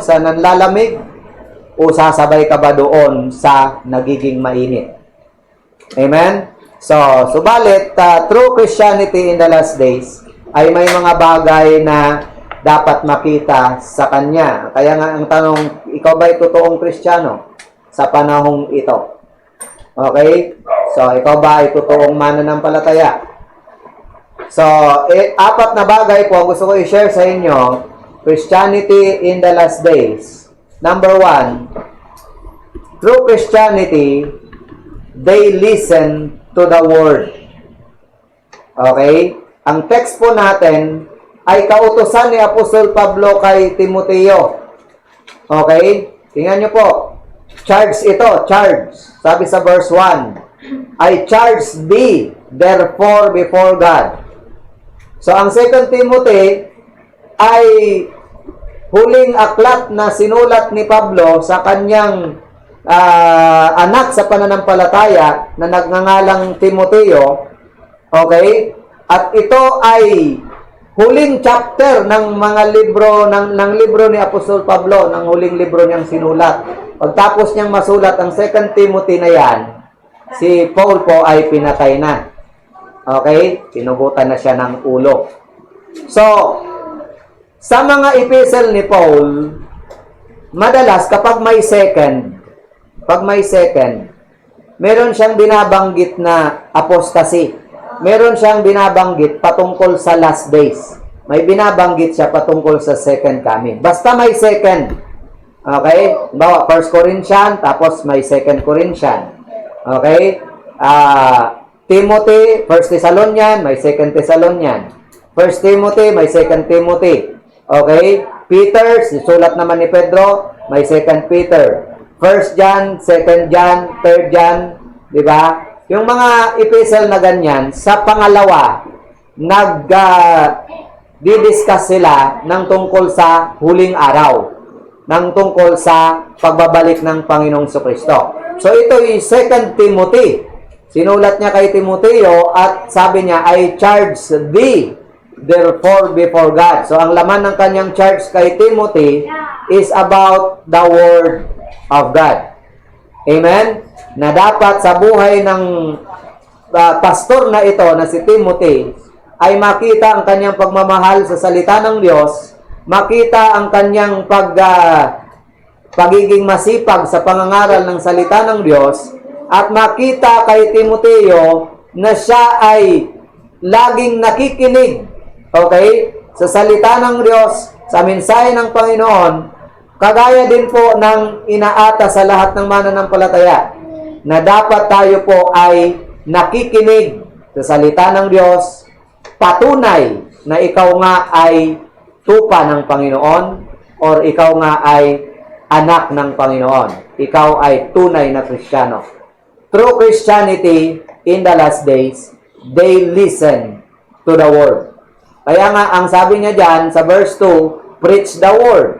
sa nanlalamig o sasabay ka ba doon sa nagiging mainit? Amen? So, subalit, true Christianity in the last days ay may mga bagay na dapat makita sa Kanya. Kaya nga ang tanong, ikaw ba'y totoong Kristiyano sa panahong ito? Okay? So, ikaw ba ay totoong mananampalataya? So, apat na bagay po ang gusto ko i-share sa inyo. Christianity in the last days. Number 1, true Christianity, they listen to the Word. Okay? Ang text po natin ay kautusan ni Apostol Pablo kay Timoteo. Okay? Tingnan nyo po. Charge ito, charge. Sabi sa verse 1, I charge thee, therefore, before God. So, ang 2 Timothy ay huling aklat na sinulat ni Pablo sa kanyang anak sa pananampalataya na nagngangalang Timoteo. Okay? At ito ay huling chapter ng mga libro ng libro ni Apostol Pablo, ng huling libro niyang sinulat. Pagtapos niyang masulat ang 2 Timothy na yan, si Paul po ay pinatay na. Okay? Pinugutan na siya ng ulo. So, sa mga epistle ni Paul, madalas kapag may second, meron siyang binabanggit na apostasy. Meron siyang binabanggit patungkol sa last days. May binabanggit siya patungkol sa second coming. Basta may second. Okay? Bawa, 1 Corinthians, tapos may 2 Corinthians. Okay? Timothy, 1 Thessalonian, may 2 Thessalonian. 1 Timothy, may 2 Timothy. Okay? Peter, sulat naman ni Pedro, may 2 Peter. 1 John, 2 John, 3 John, di ba? Yung mga epistle na ganyan, sa pangalawa, didiscuss sila ng tungkol sa huling araw, ng tungkol sa pagbabalik ng Panginoong Kristo. So ito yung 2 Timothy. Sinulat niya kay Timoteo at sabi niya, I charge thee, therefore, before God. So, ang laman ng kanyang charge kay Timothy is about the Word of God. Amen? Na dapat sa buhay ng pastor na ito, na si Timothy, ay makita ang kanyang pagmamahal sa salita ng Diyos, makita ang kanyang pagiging masipag sa pangangaral ng salita ng Diyos, at makita kay Timoteo na siya ay laging nakikinig, okay, sa salita ng Diyos, sa mensahe ng Panginoon, kagaya din po ng inaata sa lahat ng mananampalataya, na dapat tayo po ay nakikinig sa salita ng Diyos, patunay na ikaw nga ay tupa ng Panginoon, or ikaw nga ay anak ng Panginoon. Ikaw ay tunay na Kristiyano. True Christianity in the last days, they listen to the Word. Kaya nga, ang sabi niya dyan sa verse 2, preach the Word.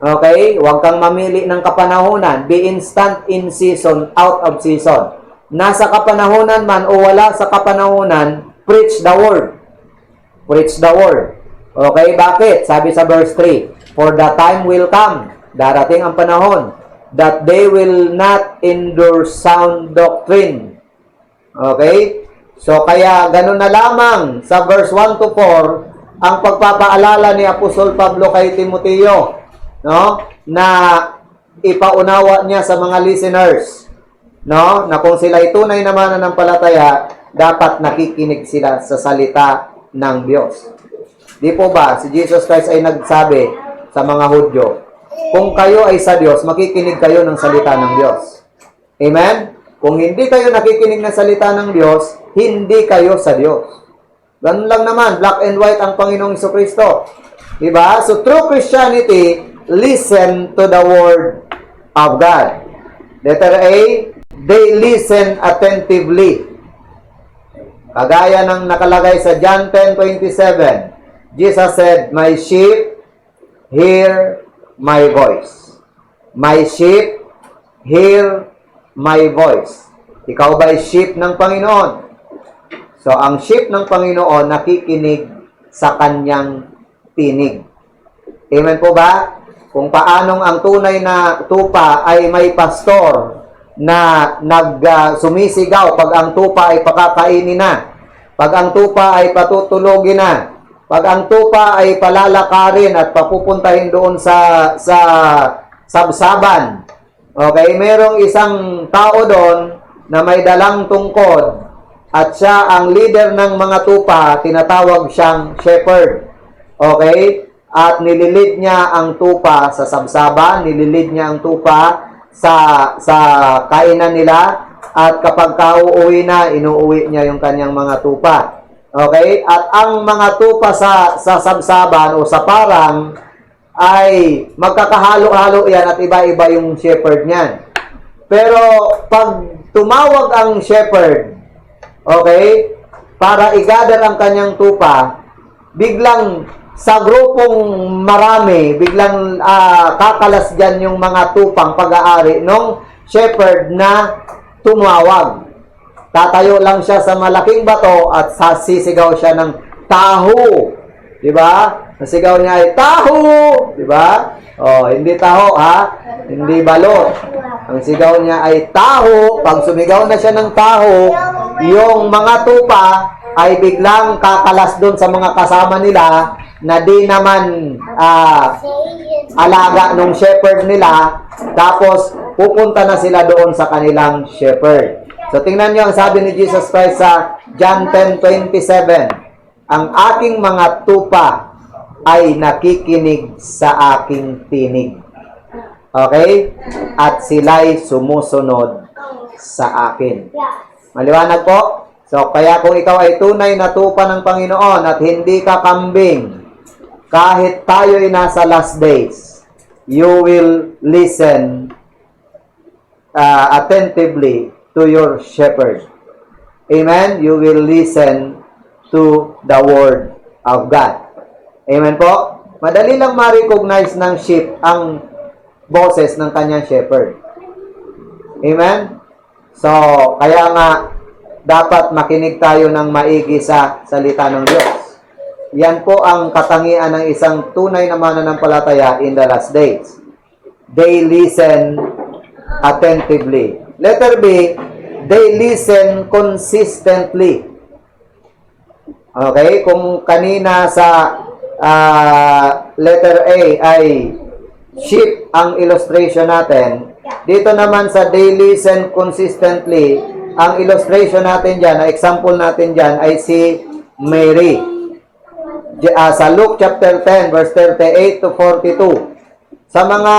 Okay? Huwag kang mamili ng kapanahunan. Be instant in season, out of season. Nasa kapanahunan man o wala sa kapanahunan, preach the Word. Preach the Word. Okay? Bakit? Sabi sa verse 3, for the time will come, darating ang panahon, that they will not endure sound doctrine. Okay? So, kaya ganun na lamang sa verse 1 to 4 ang pagpapaalala ni Apostol Pablo kay Timoteo, no? Na ipaunawa niya sa mga listeners, no? Na kung sila ay tunay na mananampalataya, dapat nakikinig sila sa salita ng Diyos. Di po ba, si Jesus Christ ay nagsabi sa mga Hudyo, kung kayo ay sa Diyos, makikinig kayo ng salita ng Diyos. Amen? Kung hindi kayo nakikinig ng salita ng Diyos, hindi kayo sa Diyos. Ganun lang naman, black and white ang Panginoong Jesucristo. Diba? So, true Christianity, listen to the Word of God. Letter A, they listen attentively. Kagaya ng nakalagay sa John 10:27, Jesus said, my sheep hear my voice. My sheep hear my voice. Ikaw ba'y sheep ng Panginoon? So, ang sheep ng Panginoon nakikinig sa kanyang tinig. Amen po ba? kung paanong ang tunay na tupa ay may pastor na sumisigaw pag ang tupa ay pakakainin na, pag ang tupa ay patutulogin na, pag ang tupa ay palalakarin at papupuntahin doon sa sabsaban. Okay, merong isang tao doon na may dalang tungkod at siya ang leader ng mga tupa, tinatawag siyang shepherd. Okay? At nililid niya ang tupa sa sabsaban, nililid niya ang tupa sa kainan nila, at kapag kauuwi na, inuuwi niya yung kanyang mga tupa. Okay? At ang mga tupa sa sabsaban o sa parang ay magkakahalo-halo yan at iba-iba yung shepherd niyan. Pero pag tumawag ang shepherd, okay, para i-gather ang kanyang tupa, biglang sa grupong marami, biglang kakalas dyan yung mga tupang pag-aari ng shepherd na tumawag. Tatayo lang siya sa malaking bato at sasisigaw siya ng taho. Diba? Nasigaw niya ay taho. Diba? Oh, hindi taho ha? Hindi balot. Ang sigaw niya ay taho. Pag sumigaw na siya ng taho, yung mga tupa ay biglang kakalas doon sa mga kasama nila na di naman alaga nung shepherd nila, tapos pupunta na sila doon sa kanilang shepherd. So tingnan niyo ang sabi ni Jesus Christ sa John 10:27, ang aking mga tupa ay nakikinig sa aking tinig. Okay? At sila'y sumusunod sa akin. Maliwanag po? So, kaya kung ikaw ay tunay na tupa ng Panginoon at hindi ka kambing, kahit tayo'y nasa last days, you will listen attentively to your shepherd. Amen? You will listen to the word of God. Amen po? Madali lang ma-recognize ng sheep ang boses ng kanyang shepherd. Amen? So, kaya nga, dapat makinig tayo ng maigi sa salita ng Diyos. Yan po ang katangian ng isang tunay na mananampalataya in the last days. They listen attentively. Letter B, they listen consistently. Okay? Kung kanina sa letter A ay sheep ang illustration natin, dito naman sa they listen consistently, ang illustration natin dyan, na example natin dyan ay si Mary. Sa Luke chapter 10, verse 38 to 42. Sa mga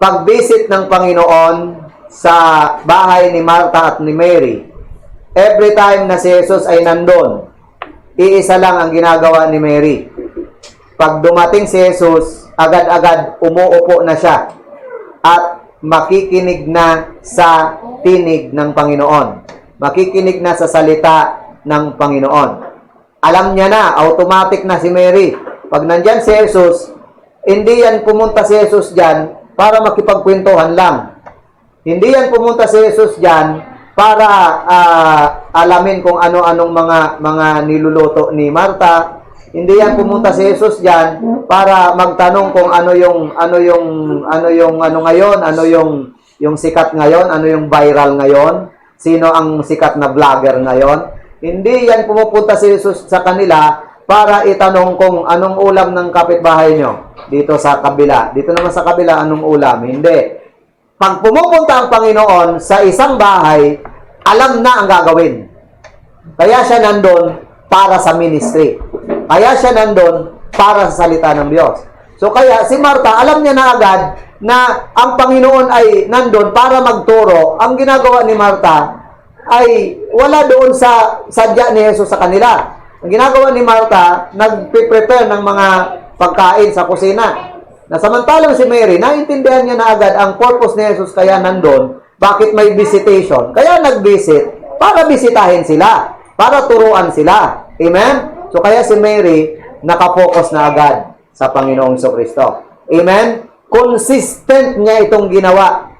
pag-visit ng Panginoon sa bahay ni Martha at ni Mary, every time na si Jesus ay nandun, iisa lang ang ginagawa ni Mary. Pag dumating si Jesus, agad-agad umuupo na siya at makikinig na sa tinig ng Panginoon. Makikinig na sa salita ng Panginoon. Alam niya na, automatic na si Mary. Pag nandyan si Jesus, hindi yan pumunta si Jesus dyan para makipagkwentuhan lang. Hindi yan pumunta si Jesus dyan para alamin kung ano-anong mga niluluto ni Martha. Hindi yan pumunta si Jesus dyan para magtanong kung ano yung sikat ngayon, ano yung viral ngayon, sino ang sikat na vlogger ngayon. Hindi yan pumupunta si Jesus sa kanila para itanong kung anong ulam ng kapitbahay nyo dito sa kabila. Dito naman sa kabila, anong ulam? Hindi. Pag pumupunta ang Panginoon sa isang bahay, alam na ang gagawin. Kaya siya nandun para sa ministry. Kaya siya nandun para sa salita ng Diyos. So kaya si Martha, alam niya na agad na ang Panginoon ay nandun para magturo. Ang ginagawa ni Martha ay wala doon sa sadya ni Jesus sa kanila. Ang ginagawa ni Martha, nag-prepare ng mga pagkain sa kusina. Na samantalang si Mary, naintindihan niya na agad ang purpose ni Jesus kaya nandun, bakit may visitation. Kaya nag-visit para bisitahin sila, para turuan sila. Amen? So kaya si Mary, nakapokus na agad sa Panginoong Jesucristo. Amen? Consistent niya itong ginawa.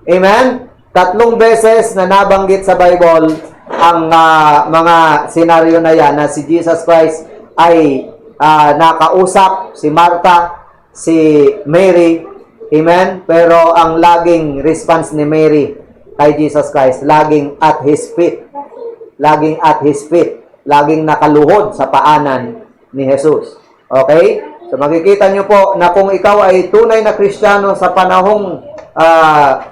Amen? 3 beses na nabanggit sa Bible ang mga senaryo na yan na si Jesus Christ ay nakausap si Martha si Mary. Amen? Pero ang laging response ni Mary kay Jesus Christ, laging at His feet. Laging at His feet. Laging nakaluhod sa paanan ni Jesus. Okay? So makikita nyo po na kung ikaw ay tunay na Kristiyano sa panahong sa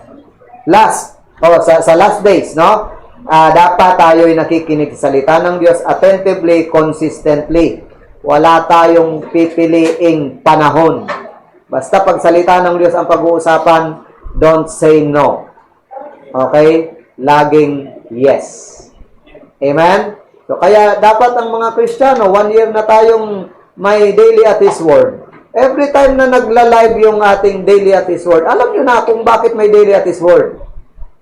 last days, no? Dapat tayo ay nakikinig sa salita ng Diyos attentively, consistently. Wala tayong pipiliing panahon. Basta pag salita ng Diyos ang pag-uusapan, don't say no. Okay? Laging yes. Amen? So kaya dapat ang mga Kristiyano, 1 year na tayong may daily at His Word. Every time na nagla-live yung ating daily at His Word, alam nyo na kung bakit may daily at His Word.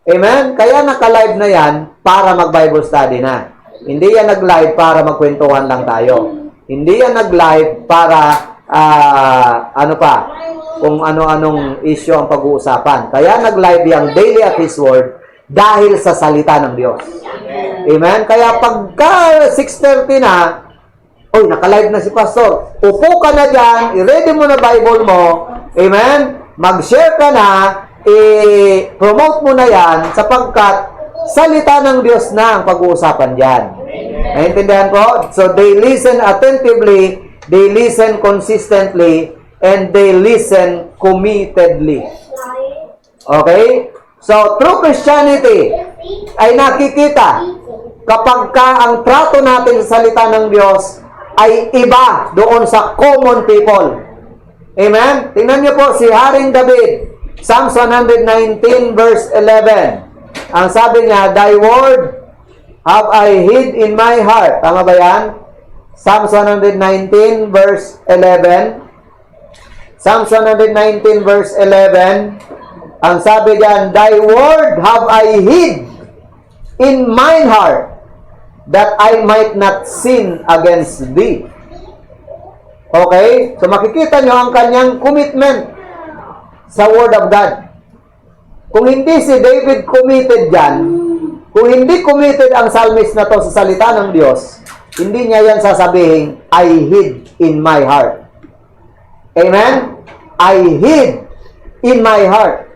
Amen? Kaya naka-live na yan para mag-Bible study na. Hindi yan nag-live para magkwentuhan lang tayo. Hindi yan nag-live para kung ano-anong issue ang pag-uusapan. Kaya nag-live yung daily at His Word dahil sa salita ng Diyos. Amen? Kaya pagka 6:30 na, naka-live na si Pastor. Upo ka na dyan, i-ready mo na Bible mo. Amen? Mag-share ka na, i-promote mo na yan sapagkat salita ng Diyos na ang pag-uusapan dyan. Naintindihan ko? So, they listen attentively, they listen consistently, and they listen committedly. Okay? So, true Christianity ay nakikita kapag ang trato natin sa salita ng Diyos ay iba doon sa common people. Amen? Tingnan niyo po si Haring David, Psalms 119 verse 11. Ang sabi niya, Thy word have I hid in my heart. Tama ba yan? Psalms 119 verse 11. Psalms 119 verse 11. Ang sabi diyan, Thy word have I hid in mine heart, that I might not sin against Thee. Okay? So makikita nyo ang kanyang commitment sa Word of God. Kung hindi si David committed dyan, kung hindi committed ang psalmist na to sa salita ng Diyos, hindi niya yan sasabihin, I hid in my heart. Amen? I hid in my heart.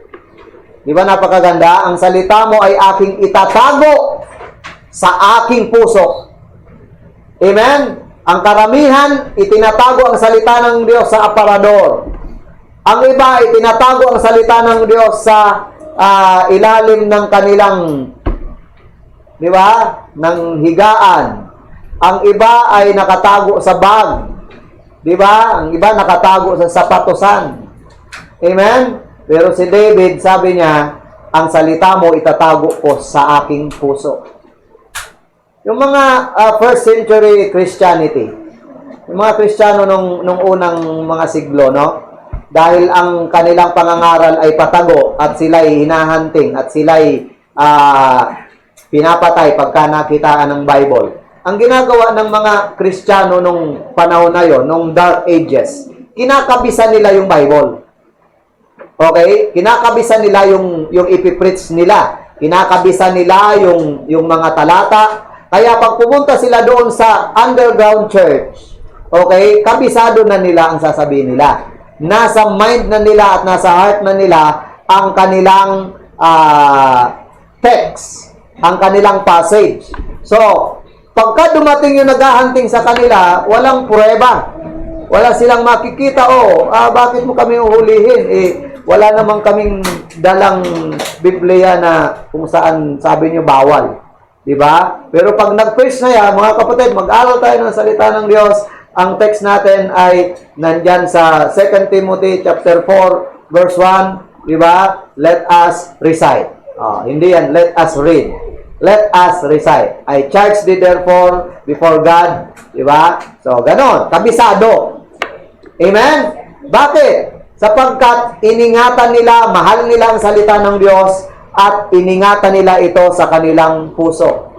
Di ba napakaganda? Ang salita mo ay aking itatago sa aking puso. Amen? Ang karamihan, itinatago ang salita ng Diyos sa aparador. Ang iba, itinatago ang salita ng Diyos sa ilalim ng kanilang, di ba, ng higaan. Ang iba ay nakatago sa bag. Di ba? Ang iba nakatago sa sapatosan. Amen? Pero si David, sabi niya, ang salita mo itatago ko sa aking puso. Yung mga first century Christianity, yung mga Kristiyano nung unang mga siglo, no? Dahil ang kanilang pangangaral ay patago at sila'y hinahunting at sila'y pinapatay pagka nakitaan ng Bible. Ang ginagawa ng mga Kristiyano nung panahon na yon, nung Dark Ages, kinakabisan nila yung Bible. Okay? Kinakabisan nila yung ipipreach nila. Kinakabisan nila yung mga talata. Kaya pag pumunta sila doon sa underground church, okay, kabisado na nila ang sasabihin nila. Nasa mind na nila at nasa heart na nila ang kanilang text, ang kanilang passage. So, pagka dumating yung naghahunting sa kanila, walang pruweba. Wala silang makikita, bakit mo kami uhulihin? Wala namang kaming dalang Biblia na kung saan sabi nyo bawal. Diba? Pero pag nag-preach na yan, mga kapatid, mag-aral tayo ng salita ng Diyos. Ang text natin ay nandyan sa 2 Timothy chapter 4 verse 1, diba? Let us recite. Hindi yan, let us read. Let us recite. I charge thee therefore before God, diba? So, ganon, kabisado. Amen? Bakit? Sapagkat iningatan nila, mahal nila ang salita ng Diyos at iningatan nila ito sa kanilang puso.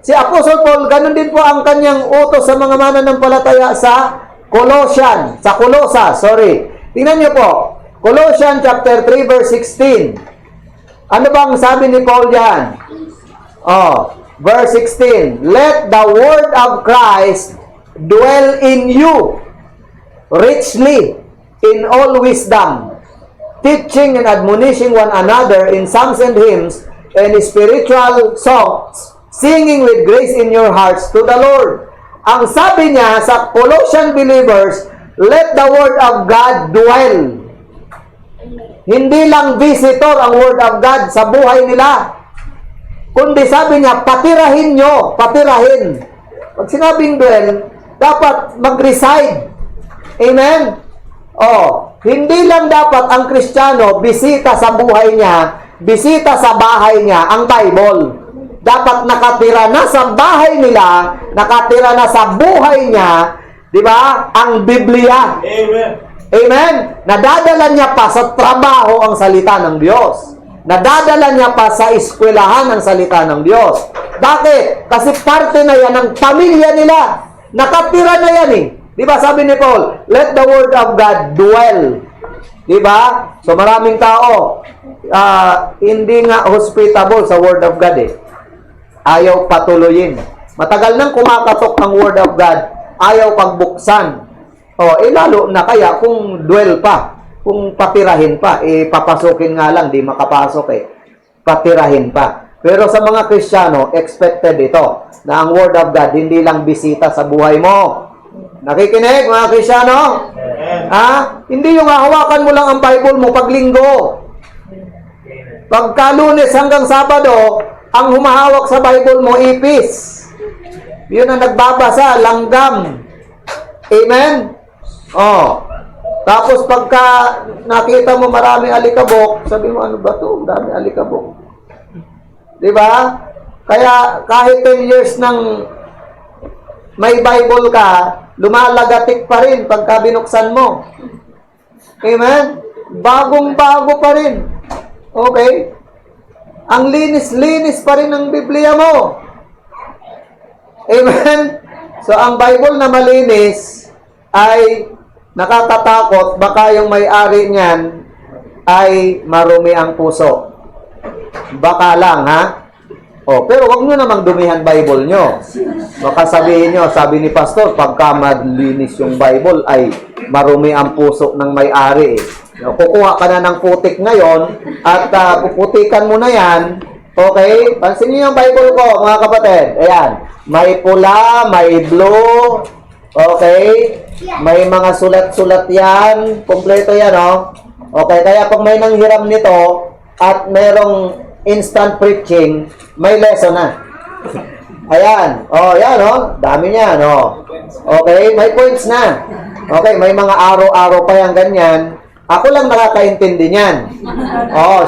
Si Apostle Paul, ganun din po ang kanyang utos sa mga mananampalataya sa Colossians. Tingnan niyo po. Colossians chapter 3 verse 16. Ano bang sabi ni Paul diyan? Verse 16. Let the word of Christ dwell in you richly in all wisdom, teaching and admonishing one another in psalms and hymns and spiritual songs, singing with grace in your hearts to the Lord. Ang sabi niya sa Colossian believers, let the Word of God dwell. Hindi lang visitor ang Word of God sa buhay nila, kundi sabi niya, patirahin nyo, patirahin. Pag sinabing dwell, dapat mag-reside. Amen? Hindi lang dapat ang Kristiyano bisita sa buhay niya, bisita sa bahay niya ang Bible. Dapat nakatira na sa bahay nila, nakatira na sa buhay niya, di ba? Ang Biblia. Amen. Amen? Nadadala niya pa sa trabaho ang salita ng Diyos. Nadadala niya pa sa eskwelahan ang salita ng Diyos. Bakit? Kasi parte na yan ng pamilya nila. Nakatira na yan eh. Di ba sabi ni Paul, let the Word of God dwell. Di ba? So maraming tao, hindi nga hospitable sa Word of God eh. Ayaw patuloyin. Matagal nang kumakatok ang Word of God, ayaw pagbuksan. Lalo na kaya kung dwell pa, kung patirahin pa, papasukin nga lang, di makapasok eh. Patirahin pa. Pero sa mga Kristiyano, expected ito, na ang Word of God hindi lang bisita sa buhay mo. Nakikinig, mga Kristiyano? Hindi yung hawakan mo lang ang Bible mo pag linggo. Pagka Lunes hanggang Sabado, ang humahawak sa Bible mo, ipis. Yun ang nagbabasa, langgam. Amen? Tapos pagka nakita mo maraming alikabok, sabi mo, ano ba ito? Dami alikabok. Diba? Kaya kahit 10 years nang may Bible ka, lumalagatik pa rin pagka binuksan mo. Amen? Bagong-bago pa rin. Okay? Ang linis-linis pa rin ng Biblia mo. Amen? So, ang Bible na malinis ay nakatatakot, baka yung may-ari niyan ay marumi ang puso. Baka lang, ha? Pero wag nyo namang dumihan Bible nyo. Baka sabihin nyo, sabi ni Pastor, pagka malinis yung Bible ay marumi ang puso ng may-ari. Kukuha ka na ng putik ngayon at puputikan mo na yan. Okay? Pansin nyo yung Bible ko, mga kapatid. Ayan. May pula, may blue. Okay? May mga sulat-sulat yan. Kompleto yan, Okay? Kaya pag may nanghiram nito at merong instant preaching, may lesson na. Ayan. Yan, dami niyan, Okay? May points na. Okay? May mga araw-araw pa yan ganyan. Ako lang nakakaintindi niyan.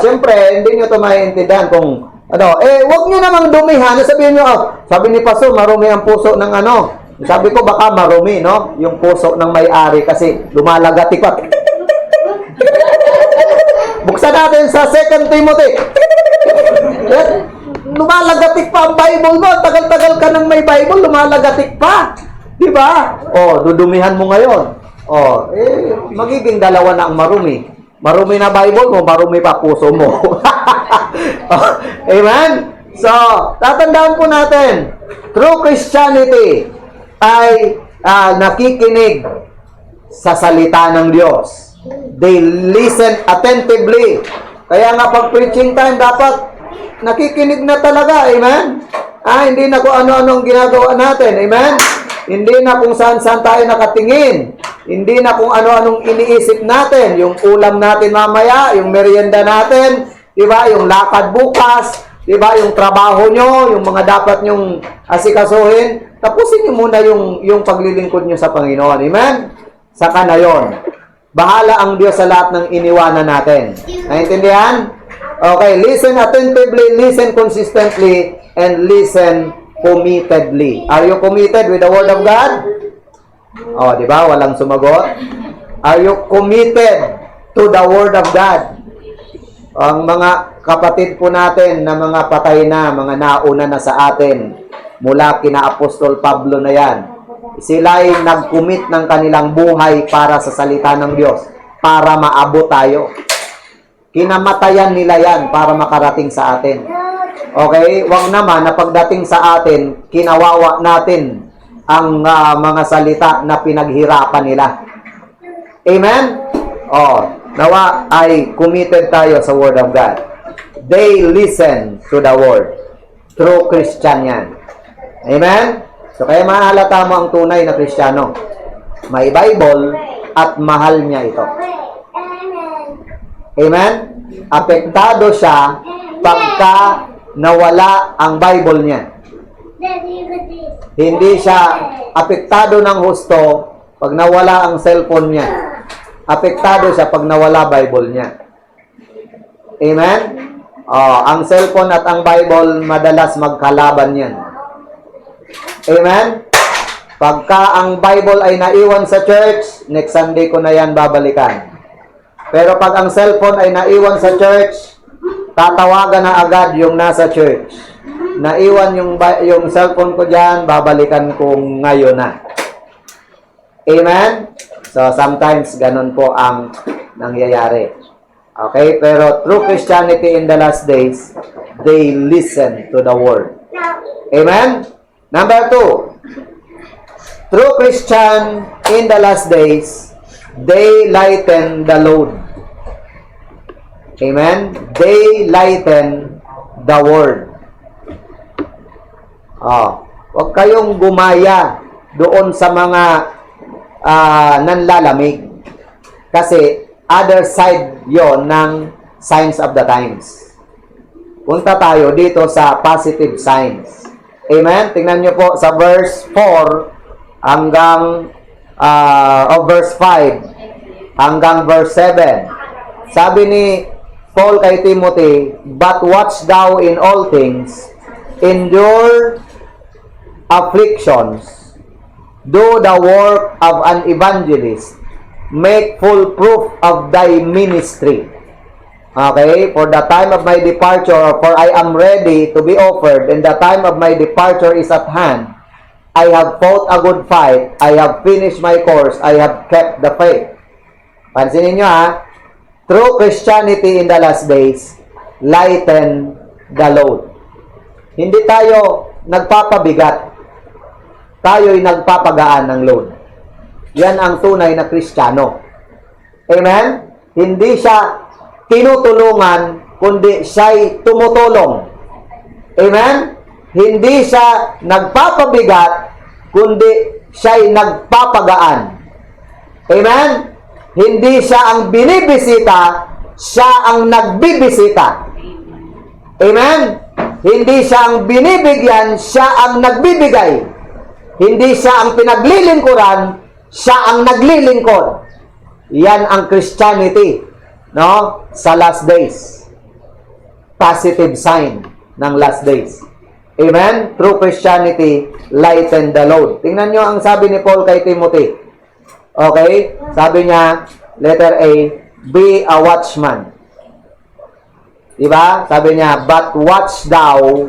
Siyempre, hindi nyo ito maintindihan kung wag nyo namang dumihan. Sabihin nyo, sabi ni Pastor, marumi ang puso ng Sabi ko, baka marumi, yung puso ng may-ari kasi lumalagati pa. Buksan natin sa 2 Timothy. Lumalagatik pa ang Bible mo. Tagal-tagal ka nang may Bible, lumalagatik pa. Di ba? Dudumihan mo ngayon. Magiging dalawa na ang marumi. Marumi na Bible mo, marumi pa puso mo. Amen? So, tatandaan po natin, true Christianity ay nakikinig sa salita ng Diyos. They listen attentively. Kaya nga pag preaching time, dapat nakikinig na talaga. Amen? Hindi na kung ano-ano ang ginagawa natin. Amen? Hindi na kung saan-saan tayo nakatingin. Hindi na kung ano-anong iniisip natin. Yung ulam natin mamaya, yung merienda natin, diba? Yung lakad bukas, diba? Yung trabaho nyo, yung mga dapat nyong asikasuhin. Tapusin nyo muna yung paglilingkod nyo sa Panginoon. Amen? Saka na yun. Bahala ang Diyos sa lahat ng iniwanan natin. Naintindihan? Okay, listen attentively, listen consistently, and listen committedly. Are you committed with the Word of God? Di ba? Walang sumagot. Are you committed to the Word of God? Ang mga kapatid po natin na mga patay na, mga nauna na sa atin, mula kina Apostol Pablo na yan, sila ay nag-commit ng kanilang buhay para sa salita ng Diyos, para maabot tayo. Kinamatayan nila yan para makarating sa atin. Okay? Wag naman na pagdating sa atin, kinawawa natin ang mga salita na pinaghirapan nila. Amen? Nawa ay committed tayo sa Word of God. They listen to the Word. True Christian yan. Amen? So, kaya mahalata mo ang tunay na Kristiyano. May Bible at mahal niya ito. Amen? Apektado siya pagka nawala ang Bible niya. Hindi siya apektado ng husto pag nawala ang cellphone niya. Apektado siya pag nawala Bible niya. Amen? Ang cellphone at ang Bible madalas magkalaban yan. Amen? Pagka ang Bible ay naiwan sa church, next Sunday ko na yan babalikan. Pero pag ang cellphone ay naiwan sa church, tatawagan na agad yung nasa church. Naiwan yung cellphone ko dyan, babalikan ko ngayon na. Amen? So, sometimes, ganun po ang nangyayari. Okay? Pero true Christianity in the last days, they listen to the Word. Amen? Number 2. True Christian in the last days, they lighten the load. Amen? They lighten the Word. Huwag kayong gumaya doon sa mga nanlalamig. Kasi other side yon ng signs of the times. Punta tayo dito sa positive signs. Amen? Tingnan nyo po sa verse 4 hanggang verse 5 hanggang verse 7. Sabi ni Paul kay Timothy, "But watch thou in all things, endure afflictions, do the work of an evangelist, make full proof of thy ministry." Okay? "For the time of my departure, for I am ready to be offered, and the time of my departure is at hand. I have fought a good fight, I have finished my course, I have kept the faith." Pansinin nyo true Christianity in the last days, lighten the load. Hindi tayo nagpapabigat. Tayo'y nagpapagaan ng load. Yan ang tunay na Kristiyano. Amen? Hindi siya tinutulungan, kundi siya'y tumutulong. Amen? Hindi siya nagpapabigat, kundi siya'y nagpapagaan. Amen? Hindi siya ang binibisita, siya ang nagbibisita. Amen? Hindi siya ang binibigyan, siya ang nagbibigay. Hindi siya ang pinaglilingkuran, siya ang naglilingkod. Yan ang Christianity, no? Sa last days. Positive sign ng last days. Amen? True Christianity, lighten the load. Tingnan nyo ang sabi ni Paul kay Timothy. Okay? Sabi niya, letter A, be a watchman. Diba? Sabi niya, "But watch thou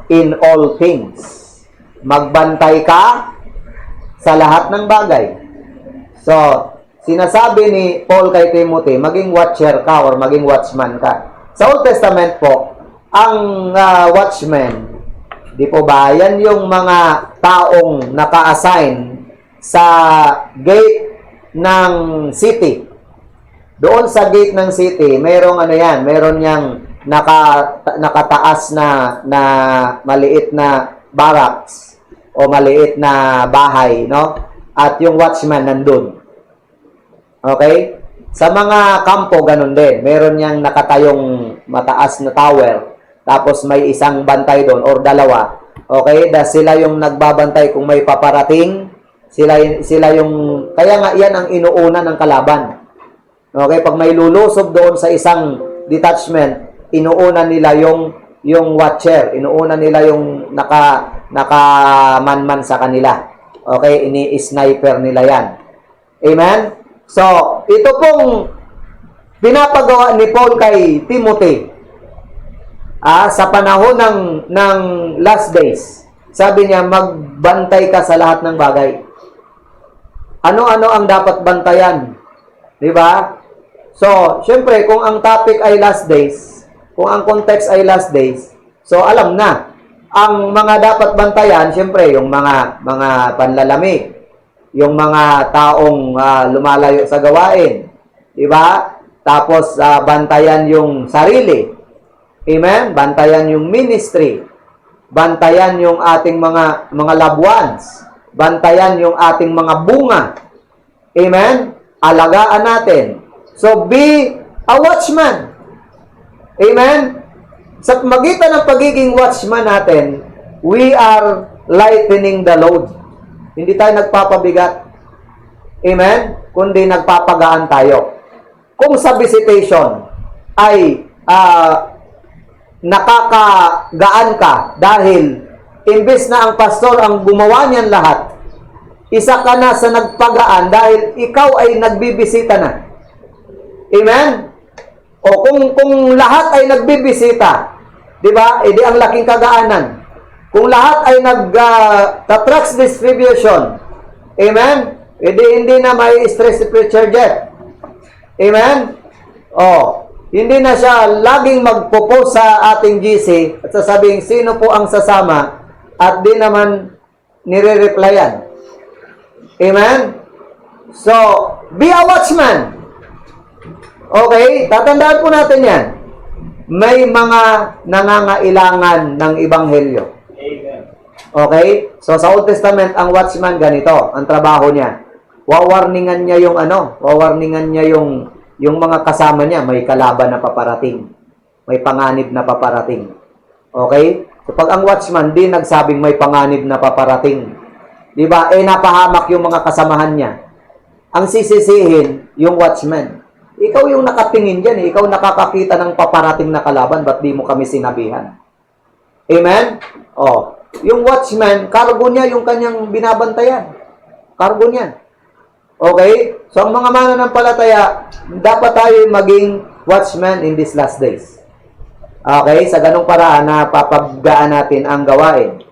in all things." Magbantay ka sa lahat ng bagay. So, sinasabi ni Paul kay Timothy, maging watcher ka or maging watchman ka. Sa Old Testament po, ang watchman, di po ba, yan yung mga taong naka-assign sa gate ng city. Doon sa gate ng city, merong meron yang nakataas na maliit na barracks o maliit na bahay, no? At yung watchman nandun. Okay? Sa mga kampo, ganun din. Meron niyang nakatayong mataas na tower, tapos may isang bantay doon or dalawa. Okay? Sila yung nagbabantay kung may paparating. Sila yung, kaya nga yan ang inuuna ng kalaban. Okay? Pag may lulusob doon sa isang detachment, inuuna nila yung watcher, inuuna nila yung nakamanman sa kanila. Okay? Ini-sniper nila yan. Amen? So, ito pong pinapagawa ni Paul kay Timothy sa panahon ng last days. Sabi niya, magbantay ka sa lahat ng bagay. Ano-ano ang dapat bantayan? Di ba? So, syempre, kung ang topic ay last days, kung ang context ay last days, so alam na. Ang mga dapat bantayan, syempre, yung mga panlalamig, yung mga taong lumalayo sa gawain, Di ba? Tapos, bantayan yung sarili. Amen? Bantayan yung ministry. Bantayan yung ating mga loved ones. Bantayan yung ating mga bunga. Amen? Alagaan natin. So, be a watchman. Amen? Sa magitan ng pagiging watchman natin, we are lightening the load. Hindi tayo nagpapabigat. Amen? Kundi nagpapagaan tayo. Kung sa visitation ay nakakagaan ka dahil imbes na ang pastor ang gumawa niyan lahat, isa ka na sa nagpagaan dahil ikaw ay nagbibisita na. Amen? O kung lahat ay nagbibisita, di ba? Edi ang laking kagaanan. Kung lahat ay nag-tracts distribution, amen? Edi hindi na may stress si preacher jet. Amen? O, hindi na siya laging magpo-post sa ating GC at sasabihin, sino po ang sasama at di naman nire-replyan. Amen? So, be a watchman. Okay? Tatandaan po natin yan. May mga nangangailangan ng Ebanghelyo. Okay? So, sa Old Testament, ang watchman ganito, ang trabaho niya. Wawarningan niya yung mga kasama niya, may kalaban na paparating. May panganib na paparating. Okay? So, pag ang watchman di nagsabing may panganib na paparating, di ba? Napahamak yung mga kasamahan niya. Ang sisisihin, yung watchman. Ikaw yung nakatingin dyan, ikaw nakakakita ng paparating na kalaban, ba't di mo kami sinabihan? Amen? Oh, yung watchman, cargo niya yung kanyang binabantayan. Cargo niya. Okay? So, ang mga mananampalataya, dapat tayo maging watchman in these last days. Okay? Sa ganung paraan na papaggaan natin ang gawain.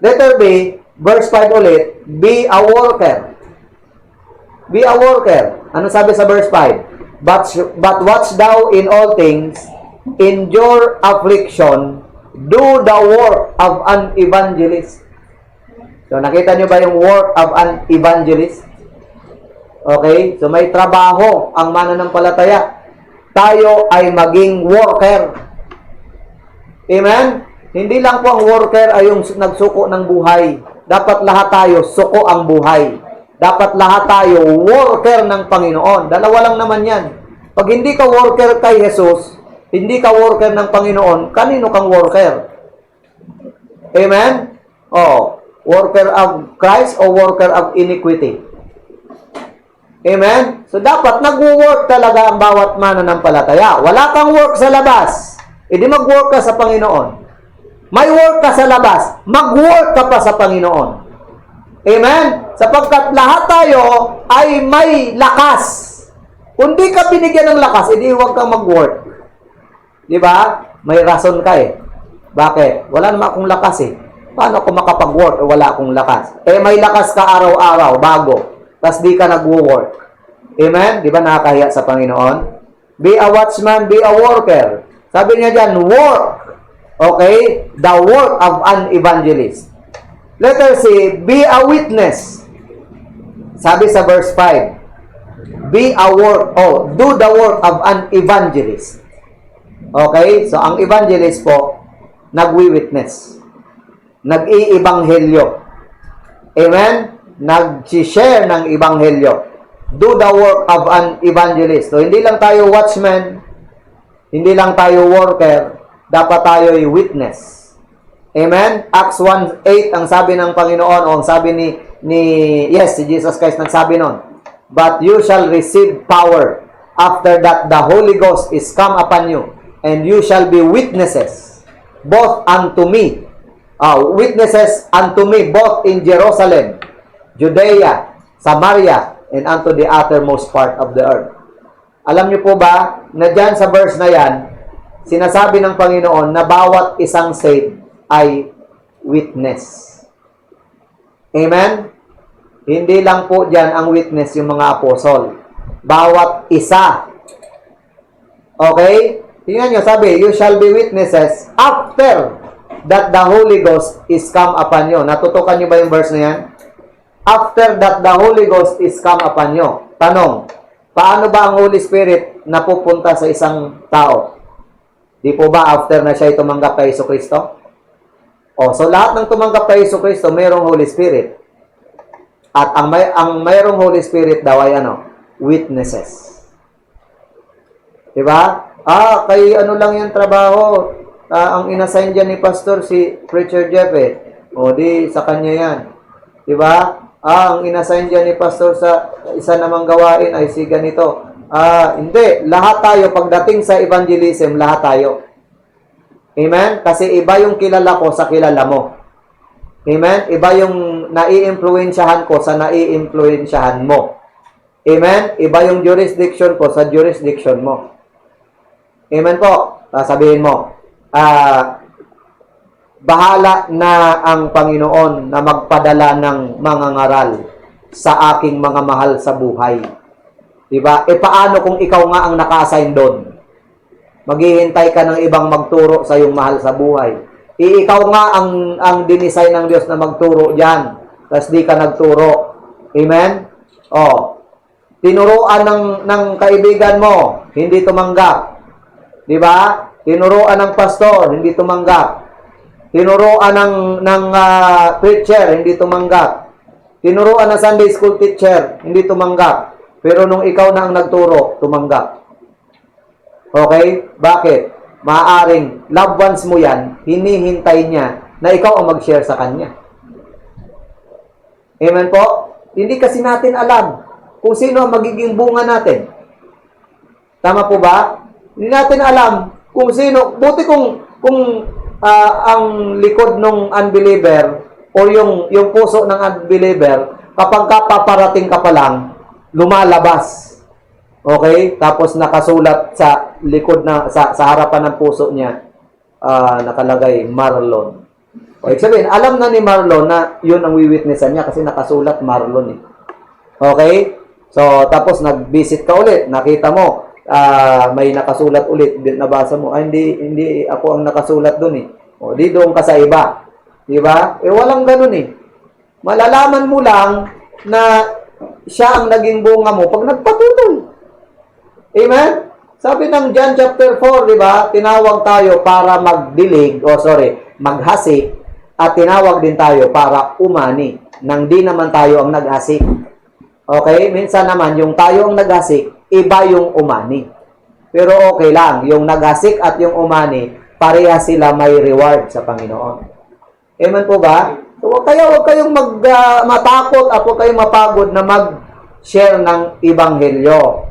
Letter B, verse 5 ulit, be a worker. Be a worker. Ano sabi sa verse 5? But watch thou in all things, endure affliction, do the work of an evangelist. So, nakita nyo ba yung work of an evangelist? Okay? So, may trabaho ang mananampalataya. Tayo ay maging worker. Amen? Hindi lang po ang worker ay yung nagsuko ng buhay. Dapat lahat tayo suko ang buhay. Dapat lahat tayo worker ng Panginoon. Dalawa lang naman yan. Pag hindi ka worker kay Jesus, hindi ka worker ng Panginoon, kanino kang worker? Amen? Oh, worker of Christ o worker of iniquity? Amen? So, dapat nag-work talaga ang bawat mananampalataya. Wala kang work sa labas. Hindi mag-work ka sa Panginoon. May work ka sa labas. Mag-work ka pa sa Panginoon. Amen? Sapagkat lahat tayo ay may lakas. Kung di ka binigyan ng lakas, edi huwag kang mag-work. Di ba? May rason ka eh. Bakit? Wala naman akong lakas eh. Paano ako makapag-work? Wala akong lakas. May lakas ka araw-araw, bago. Tapos di ka nag-work. Amen? Di ba nakakahiya sa Panginoon? Be a watchman, be a worker. Sabi niya dyan, work. Okay? The work of an evangelist. Letter C, be a witness. Sabi sa verse 5, do the work of an evangelist. Okay? So, ang evangelist po, nagwi-witness. Nag-i-ebanghelyo. Amen? Nag-share ng ebanghelyo. Do the work of an evangelist. So, hindi lang tayo watchman, hindi lang tayo worker, dapat tayo i-witness. Amen? Acts 1:8 ang sabi ng Panginoon, o ang sabi si Jesus Christ nagsabi nun, but you shall receive power after that the Holy Ghost is come upon you, and you shall be witnesses both unto me, both in Jerusalem, Judea, Samaria, and unto the uttermost part of the earth. Alam niyo po ba, na dyan sa verse na yan, sinasabi ng Panginoon na bawat isang saved ay witness. Amen? Hindi lang po dyan ang witness yung mga apostol. Bawat isa. Okay? Tingnan nyo, sabi, you shall be witnesses after that the Holy Ghost is come upon you. Natutukan nyo ba yung verse na yan? After that the Holy Ghost is come upon you. Tanong, Paano ba ang Holy Spirit napupunta sa isang tao? Di po ba after na siya tumanggap kay Hesus Kristo? O, so lahat ng tumanggap kay Hesus Kristo, mayroong Holy Spirit. At ang mayroong Holy Spirit daw ay ano? Witnesses. Diba? Kay ano lang yung trabaho. Ang inassign dyan ni Pastor si Preacher Jeff O, di sa kanya yan. Diba? Ang inassign dyan ni Pastor sa isa namang gawain ay si ganito. Hindi. Lahat tayo, pagdating sa evangelism, lahat tayo. Amen? Kasi iba yung kilala ko sa kilala mo. Amen? Iba yung nai-influensyahan ko sa nai-influensyahan mo. Amen? Iba yung jurisdiction ko sa jurisdiction mo. Amen po? Sabihin mo, bahala na ang Panginoon na magpadala ng mga ngaral sa aking mga mahal sa buhay. Diba? Paano kung ikaw nga ang naka-assign doon? Maghihintay ka ng ibang magturo sa iyong mahal sa buhay. Ikaw nga ang dinesign ng Diyos na magturo diyan. Tapos di ka nagturo. Amen? Tinuruan ng kaibigan mo, hindi tumanggap. Diba? Tinuruan ng pastor, hindi tumanggap. Tinuruan ng preacher, hindi tumanggap. Tinuruan ng Sunday school teacher, hindi tumanggap. Pero nung ikaw na ang nagturo, tumanggap. Okay? Bakit? Maaring loved ones mo yan, hinihintay niya na ikaw ang mag-share sa kanya. Amen po? Hindi kasi natin alam kung sino ang magiging bunga natin. Tama po ba? Hindi natin alam kung sino. Buti kung ang likod ng unbeliever o yung puso ng unbeliever, kapag paparating ka pa lang, lumalabas. Okay? Tapos nakasulat sa likod sa harapan ng puso niya, nakalagay Marlon. O, ibig sabihin, alam na ni Marlon na yun ang wiwitnessan niya kasi nakasulat Marlon . Okay? So, tapos nag-visit ka ulit, nakita mo, may nakasulat ulit, nabasa mo, hindi ako ang nakasulat doon . O, di doon ka sa iba. Di ba? Walang ganun . Malalaman mo lang na siya ang naging bunga mo pag nagpatuloy. Amen? Sabi ng John chapter 4, di ba? Tinawag tayo para maghasik, at tinawag din tayo para umani, nang di naman tayo ang naghasik. Okay? Minsan naman, yung tayo ang naghasik, iba yung umani. Pero okay lang, yung naghasik at yung umani, pareha sila may reward sa Panginoon. Amen po ba? So, huwag kayong matakot at huwag kayong mapagod na mag-share ng Ebanghelyo.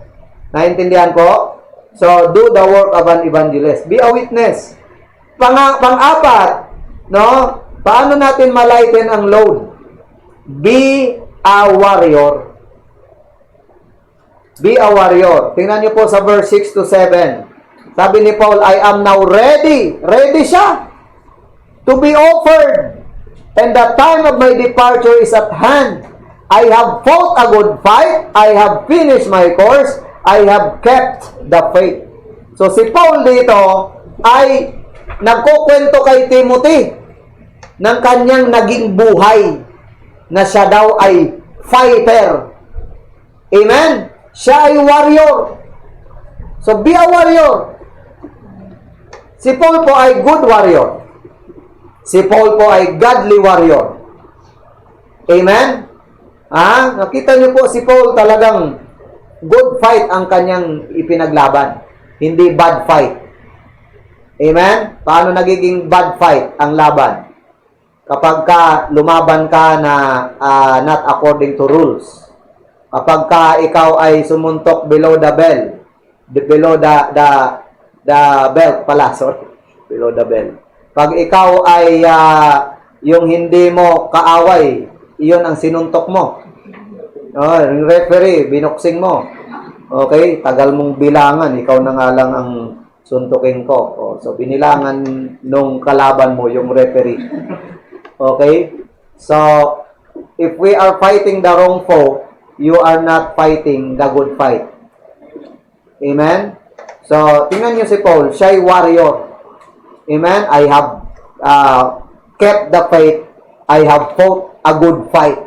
Naintindihan ko? So, do the work of an evangelist. Be a witness. Pang-apat, no? Paano natin malighten ang load? Be a warrior. Be a warrior. Tingnan niyo po sa verse 6 to 7. Sabi ni Paul, I am now ready. Ready siya to be offered. And the time of my departure is at hand. I have fought a good fight. I have finished my course. I have kept the faith. So si Paul dito ay nagkukwento kay Timothy ng kanyang naging buhay na siya daw ay fighter. Amen? Siya ay warrior. So be a warrior. Si Paul po ay good warrior. Si Paul po ay godly warrior. Amen? Nakita niyo po si Paul talagang good fight ang kanyang ipinaglaban. Hindi bad fight. Amen? Paano nagiging bad fight ang laban? Kapag lumaban ka na not according to rules. Kapag ikaw ay sumuntok below the belt. Below the belt pala, sorry. Below the belt. Pag ikaw ay yung hindi mo kaaway, iyon ang sinuntok mo. Yung referee, binoksing mo. Okay, tagal mong bilangan, ikaw na nga lang ang suntukin ko. So, binilangan nung kalaban mo, yung referee. Okay? So, if we are fighting the wrong foe, you are not fighting the good fight. Amen? So, tingnan nyo si Paul, siya ay warrior. Amen? I have kept the faith. I have fought a good fight.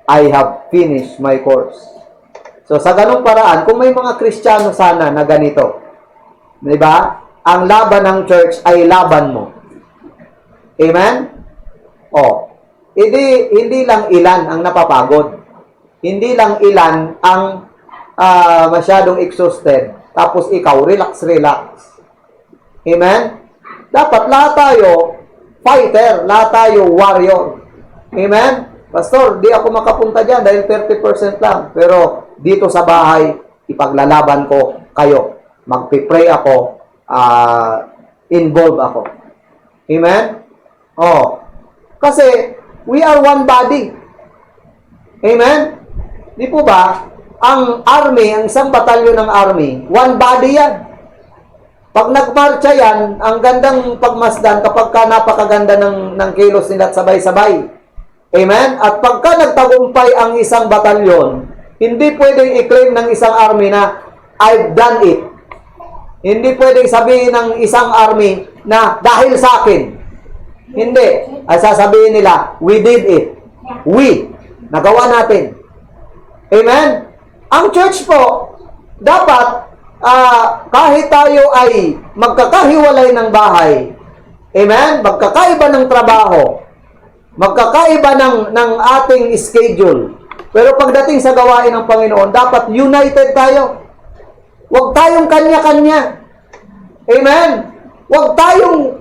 I have finished my course. So, sa ganung paraan, kung may mga Kristiyano sana na ganito, di ba? Ang laban ng church ay laban mo. Amen? O, hindi lang ilan ang napapagod. Hindi lang ilan ang masyadong exhausted. Tapos ikaw, relax. Amen? Dapat lahat tayo fighter, lahat tayo warrior. Amen? Pastor, di ako makapunta dyan dahil 30% lang. Pero dito sa bahay, ipaglalaban ko kayo. Magpipray ako, involve ako. Amen? Oh. Kasi, we are one body. Amen? Di po ba? Ang army, ang isang batalyon ng army, one body yan. Pag nagmarcha yan, ang gandang pagmasdan kapag ka napakaganda ng kilos nila at sabay-sabay. Amen? At pagka nagtagumpay ang isang batalyon, hindi pwedeng i-claim ng isang army na, I've done it. Hindi pwedeng sabihin ng isang army na, dahil sa akin. Hindi. Ay sasabihin nila, we did it. We. Nagawa natin. Amen? Ang church po, dapat, kahit tayo ay magkakahiwalay ng bahay, amen? Magkakaiba ng trabaho, magkakaiba ng ating schedule. Pero pagdating sa gawain ng Panginoon, dapat united tayo. Huwag tayong kanya-kanya. Amen? Huwag tayong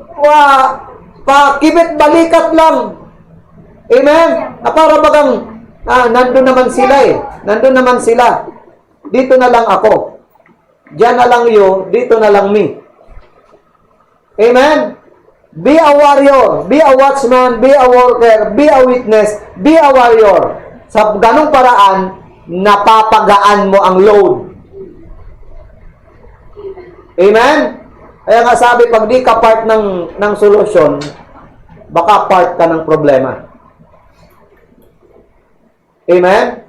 pakibit balikat lang. Amen? Para bagang nandun naman sila Nandun naman sila. Dito na lang ako. Diyan na lang you, dito na lang me. Amen? Be a warrior, be a watchman, be a worker, be a witness, be a warrior. Sa ganung paraan, napapagaan mo ang load. Amen? Kaya nga sabi, pag di ka part ng solusyon, baka part ka ng problema. Amen?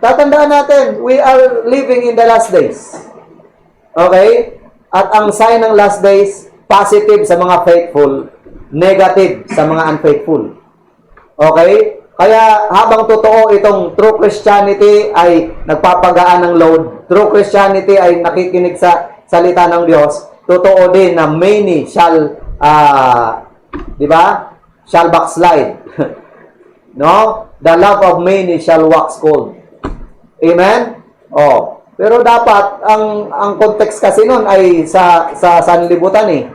Tatandaan natin, we are living in the last days. Okay? At ang sign ng last days, positive sa mga faithful, negative sa mga unfaithful. Okay? Kaya habang totoo itong true Christianity ay nagpapagaan ng load, true Christianity ay nakikinig sa salita ng Diyos, totoo din na many shall, di ba? Shall backslide. No? The love of many shall wax cold. Amen? Oh. Pero dapat, ang context kasi nun ay sa sanlibutan eh.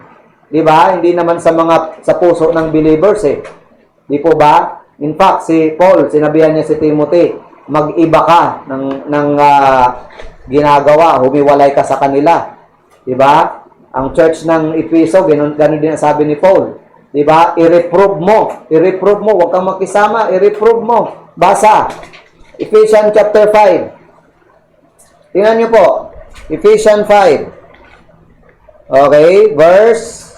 Di ba? Hindi naman sa puso ng believers eh. Di po ba? In fact, si Paul, sinabihan niya si Timothy, mag-iba ka ng ginagawa, humiwalay ka sa kanila. Di ba? Ang church ng Efeso, ganun din ang sabi ni Paul. Di ba? I-reprove mo, huwag kang makisama, i-reprove mo. Basa, Ephesians chapter 5. Tingnan niyo po, Ephesians 5. Okay, verse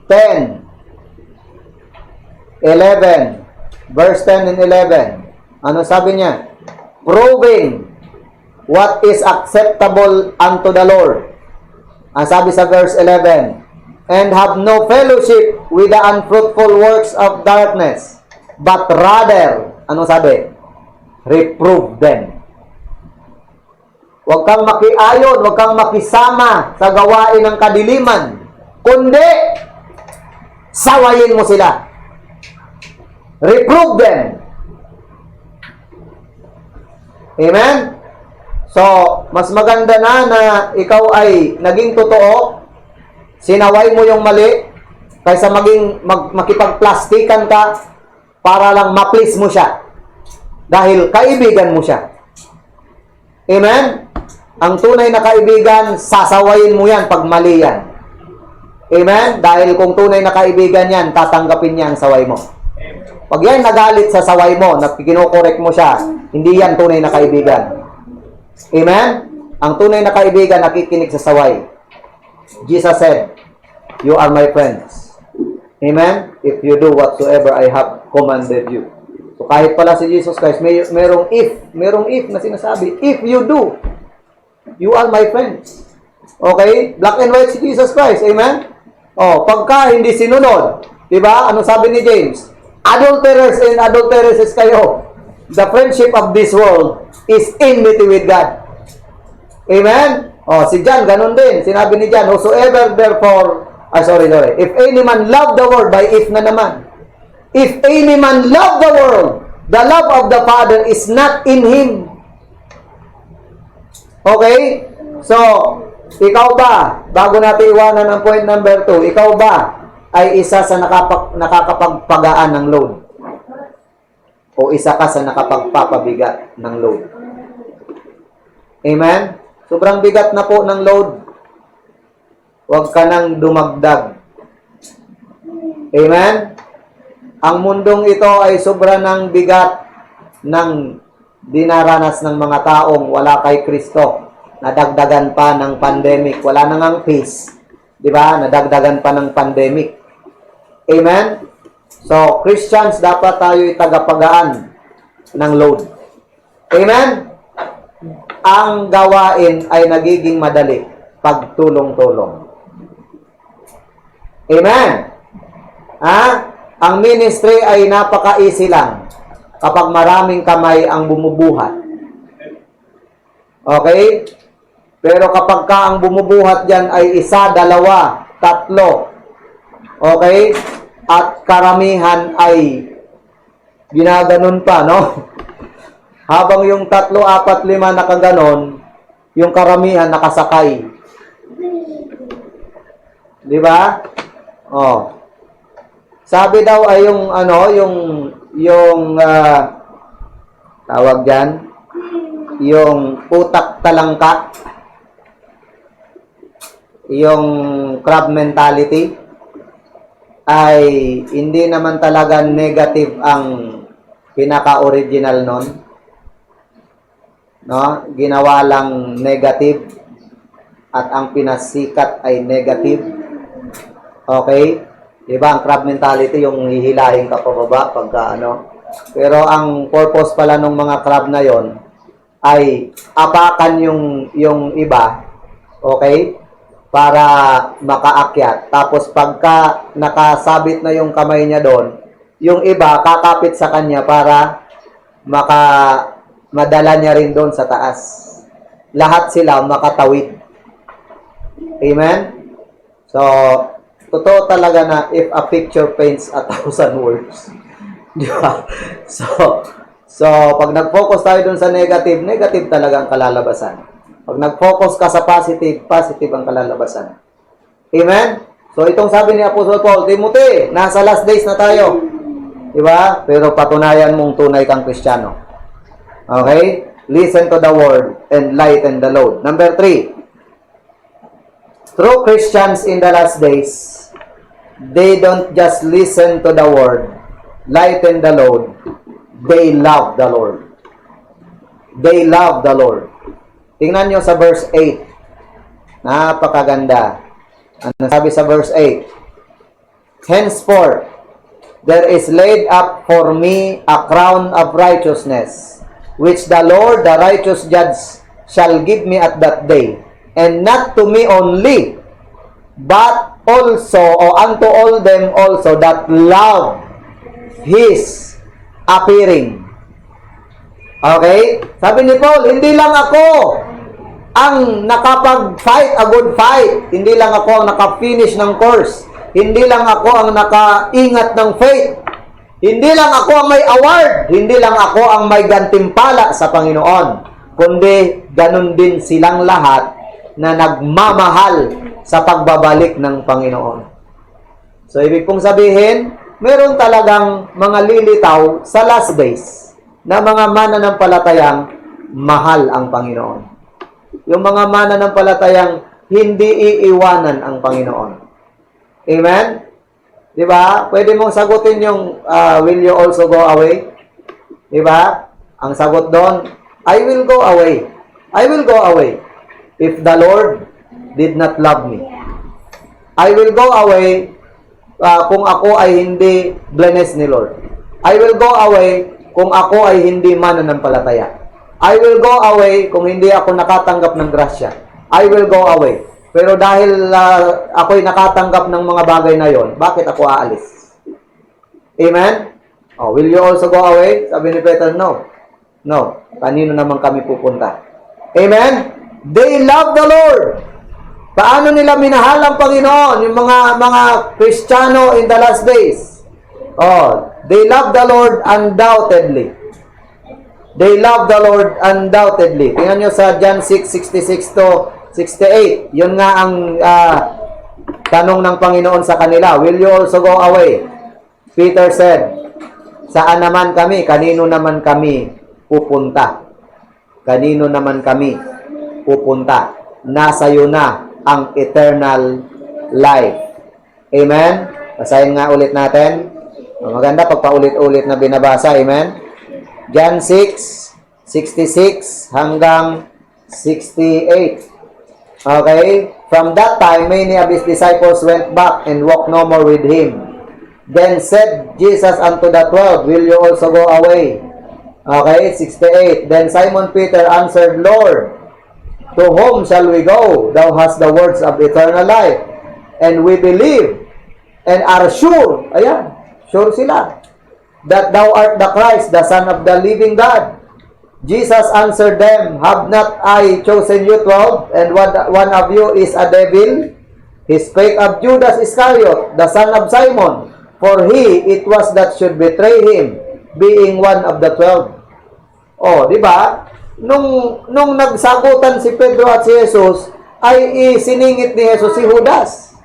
10, 11. Verse 10 and 11. Ano sabi niya? Proving what is acceptable unto the Lord. Ang sabi sa verse 11, and have no fellowship with the unfruitful works of darkness, but rather, ano sabi? Reprove them. Huwag kang makiayon, huwag kang makisama sa gawain ng kadiliman, kundi sawayin mo sila. Reprove them. Amen? So, mas maganda na ikaw ay naging totoo, sinaway mo yung mali, kaysa makipagplastikan ka para lang ma-please mo siya. Dahil kaibigan mo siya. Amen? Ang tunay na kaibigan, sasawayin mo yan pag mali yan. Amen? Dahil kung tunay na kaibigan yan, tatanggapin niya ang saway mo. Pag yan nagalit sa saway mo, na kinokorek mo siya, hindi yan tunay na kaibigan. Amen? Ang tunay na kaibigan, nakikinig sa saway. Jesus said, you are my friends. Amen? If you do whatsoever I have commanded you. So kahit pala si Jesus Christ, merong if na sinasabi, if you do, you are my friends. Okay? Black and white si Jesus Christ. Amen? Oh, pagka hindi sinunod, diba? Ano sabi ni James? Adulterers and adulteresses kayo. the friendship of this world is enmity with God. Amen? Si John, ganun din. Sinabi ni John, whosoever therefore, if any man love the world, by if na naman. If any man love the world, the love of the Father is not in him. Okay? So, ikaw ba, bago natin iwanan ang point number 2, ikaw ba ay isa sa nakakapagpagaan ng load? O isa ka sa nakapagpapabigat ng load? Amen? Sobrang bigat na po ng load. Huwag ka nang dumagdag. Amen? Ang mundong ito ay sobra ng bigat ng dinaranas ng mga taong wala kay Kristo. Nadagdagan pa ng pandemic. Wala nang ang peace. Di ba? Nadagdagan pa ng pandemic. Amen? So, Christians, dapat tayo'y tagapagaan ng load. Amen? Ang gawain ay nagiging madali pag tulong-tulong. Amen? Ang ministry ay napaka-easy lang kapag maraming kamay ang bumubuhat. Okay? Pero kapag ka ang bumubuhat dyan ay isa, dalawa, tatlo, okay? At karamihan ay ginaganon pa, no? Habang yung 3, 4, 5 nakaganon, yung karamihan nakasakay. Di ba? Sabi daw ay yung tawag diyan, yung utak talangka, yung crab mentality ay hindi naman talaga negative ang pinaka-original nun. No? Ginawa lang negative at ang pinasikat ay negative. Okay? Diba? Ang crab mentality, yung hihilahin ka pababa pagka Pero ang purpose pala ng mga crab na yon ay apakan yung iba. Okay? Para makaakyat. Tapos pagka nakasabit na yung kamay niya doon, yung iba kakapit sa kanya para madala niya rin doon sa taas. Lahat sila makatawid. Amen? So, totoo talaga na if a picture paints 1,000 words. Di ba? So, pag nag-focus tayo dun sa negative, negative talaga ang kalalabasan. Pag nag-focus ka sa positive, positive ang kalalabasan. Amen? So, itong sabi ni Apostle Paul, Timothy, nasa last days na tayo. Di ba? Pero patunayan mong tunay kang Kristiyano. Okay? Listen to the word and lighten the load. Number 3. True Christians in the last days, they don't just listen to the word, lighten the load. They love the Lord. They love the Lord. Tingnan nyo sa verse 8. Napakaganda. Ano sabi sa verse 8? Henceforth, there is laid up for me a crown of righteousness, which the Lord, the righteous judge, shall give me at that day. And not to me only, but also, or unto all them also that love His appearing. Okay? Sabi ni Paul, hindi lang ako ang nakapag-fight a good fight. Hindi lang ako ang naka-finish ng course. Hindi lang ako ang nakaingat ng faith. Hindi lang ako ang may award. Hindi lang ako ang may gantimpala sa Panginoon. Kundi, ganun din silang lahat na nagmamahal sa pagbabalik ng Panginoon. So, ibig pong sabihin, meron talagang mga lilitaw sa last days na mga mananampalatayang mahal ang Panginoon. Yung mga mananampalatayang hindi iiwanan ang Panginoon. Amen? Diba? Pwede mong sagutin yung will you also go away? Diba? Ang sagot doon, I will go away. I will go away if the Lord did not love me. I will go away kung ako ay hindi blessed ni Lord. I will go away kung ako ay hindi mananampalataya. I will go away kung hindi ako nakatanggap ng grasya. I will go away. Pero dahil ako'y nakatanggap ng mga bagay na yon, bakit ako aalis? Amen? Will you also go away? Sabi ni Peter, no. No. Kanino naman kami pupunta? Amen? They love the Lord. Paano nila minahal ang Panginoon? Yung mga Kristiyano in the last days. Oh, they love the Lord undoubtedly. They love the Lord undoubtedly. Tingnan nyo sa John 6:66 to 68. Yun nga ang tanong ng Panginoon sa kanila. Will you also go away? Peter said, saan naman kami? Kanino naman kami pupunta? Kanino naman kami pupunta? Nasa iyo na ang eternal life. Amen? Basahin nga ulit natin. Maganda pag paulit-ulit na binabasa. Amen? John 6:66 hanggang 68. Okay? From that time, many of his disciples went back and walked no more with him. Then said Jesus unto the 12, will you also go away? Okay, 68. Then Simon Peter answered, Lord, to whom shall we go? Thou hast the words of eternal life. And we believe and are sure, ayan, sure sila, that thou art the Christ, the Son of the living God. Jesus answered them, have not I chosen you 12, and one of you is a devil? He spake of Judas Iscariot, the son of Simon, for he it was that should betray him, being one of the 12. Oh, di ba? Nung nagsagutan si Pedro at si Jesus, ay isiningit ni Jesus si Judas.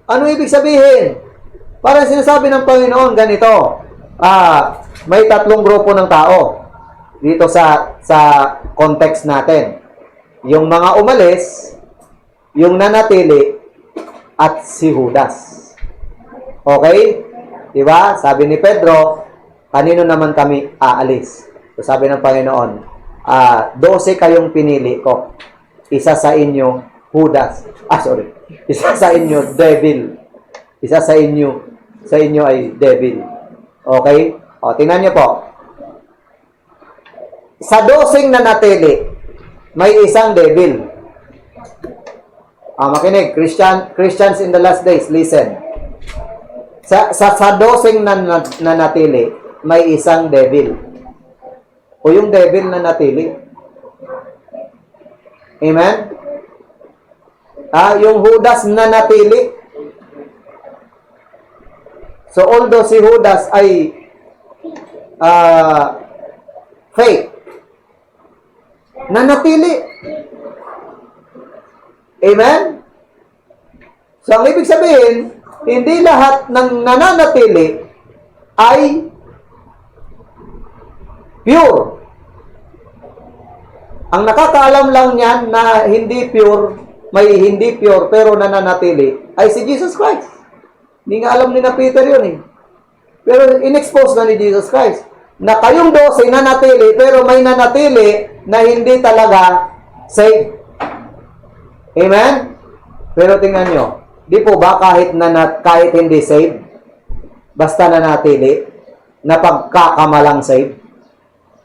Ano ibig sabihin? Parang sinasabi ng Panginoon ganito, may tatlong grupo ng tao dito sa context natin. Yung mga umalis, yung nanatili, at si Judas. Okay? Diba? Sabi ni Pedro, kanino naman kami aalis? So sabi ng Panginoon, 12 kayong pinili ko. Isa sa inyo, Judas. Isa sa inyo, devil. Isa sa inyo ay devil. Okay? O, tingnan niyo po. Sa 12 na natili, may isang devil. Makinig, Christians in the last days, listen. Sa 12 na natili, may isang devil. O yung devil na natili. Amen? Yung Judas na natili. So, although si Judas ay fake, nanatili. Amen? So, ang ibig sabihin, hindi lahat ng nananatili ay pure. Ang nakakaalam lang niyan na hindi pure, may hindi pure pero nananatili, ay si Jesus Christ. Hindi nga alam ni na Peter yun eh. Pero in-expose na ni Jesus Christ na kayong 12 nanatili pero may nanatili na hindi talaga saved. Amen? Pero tingnan nyo, di po ba kahit hindi saved, basta nanatili, na pagkakamalang saved?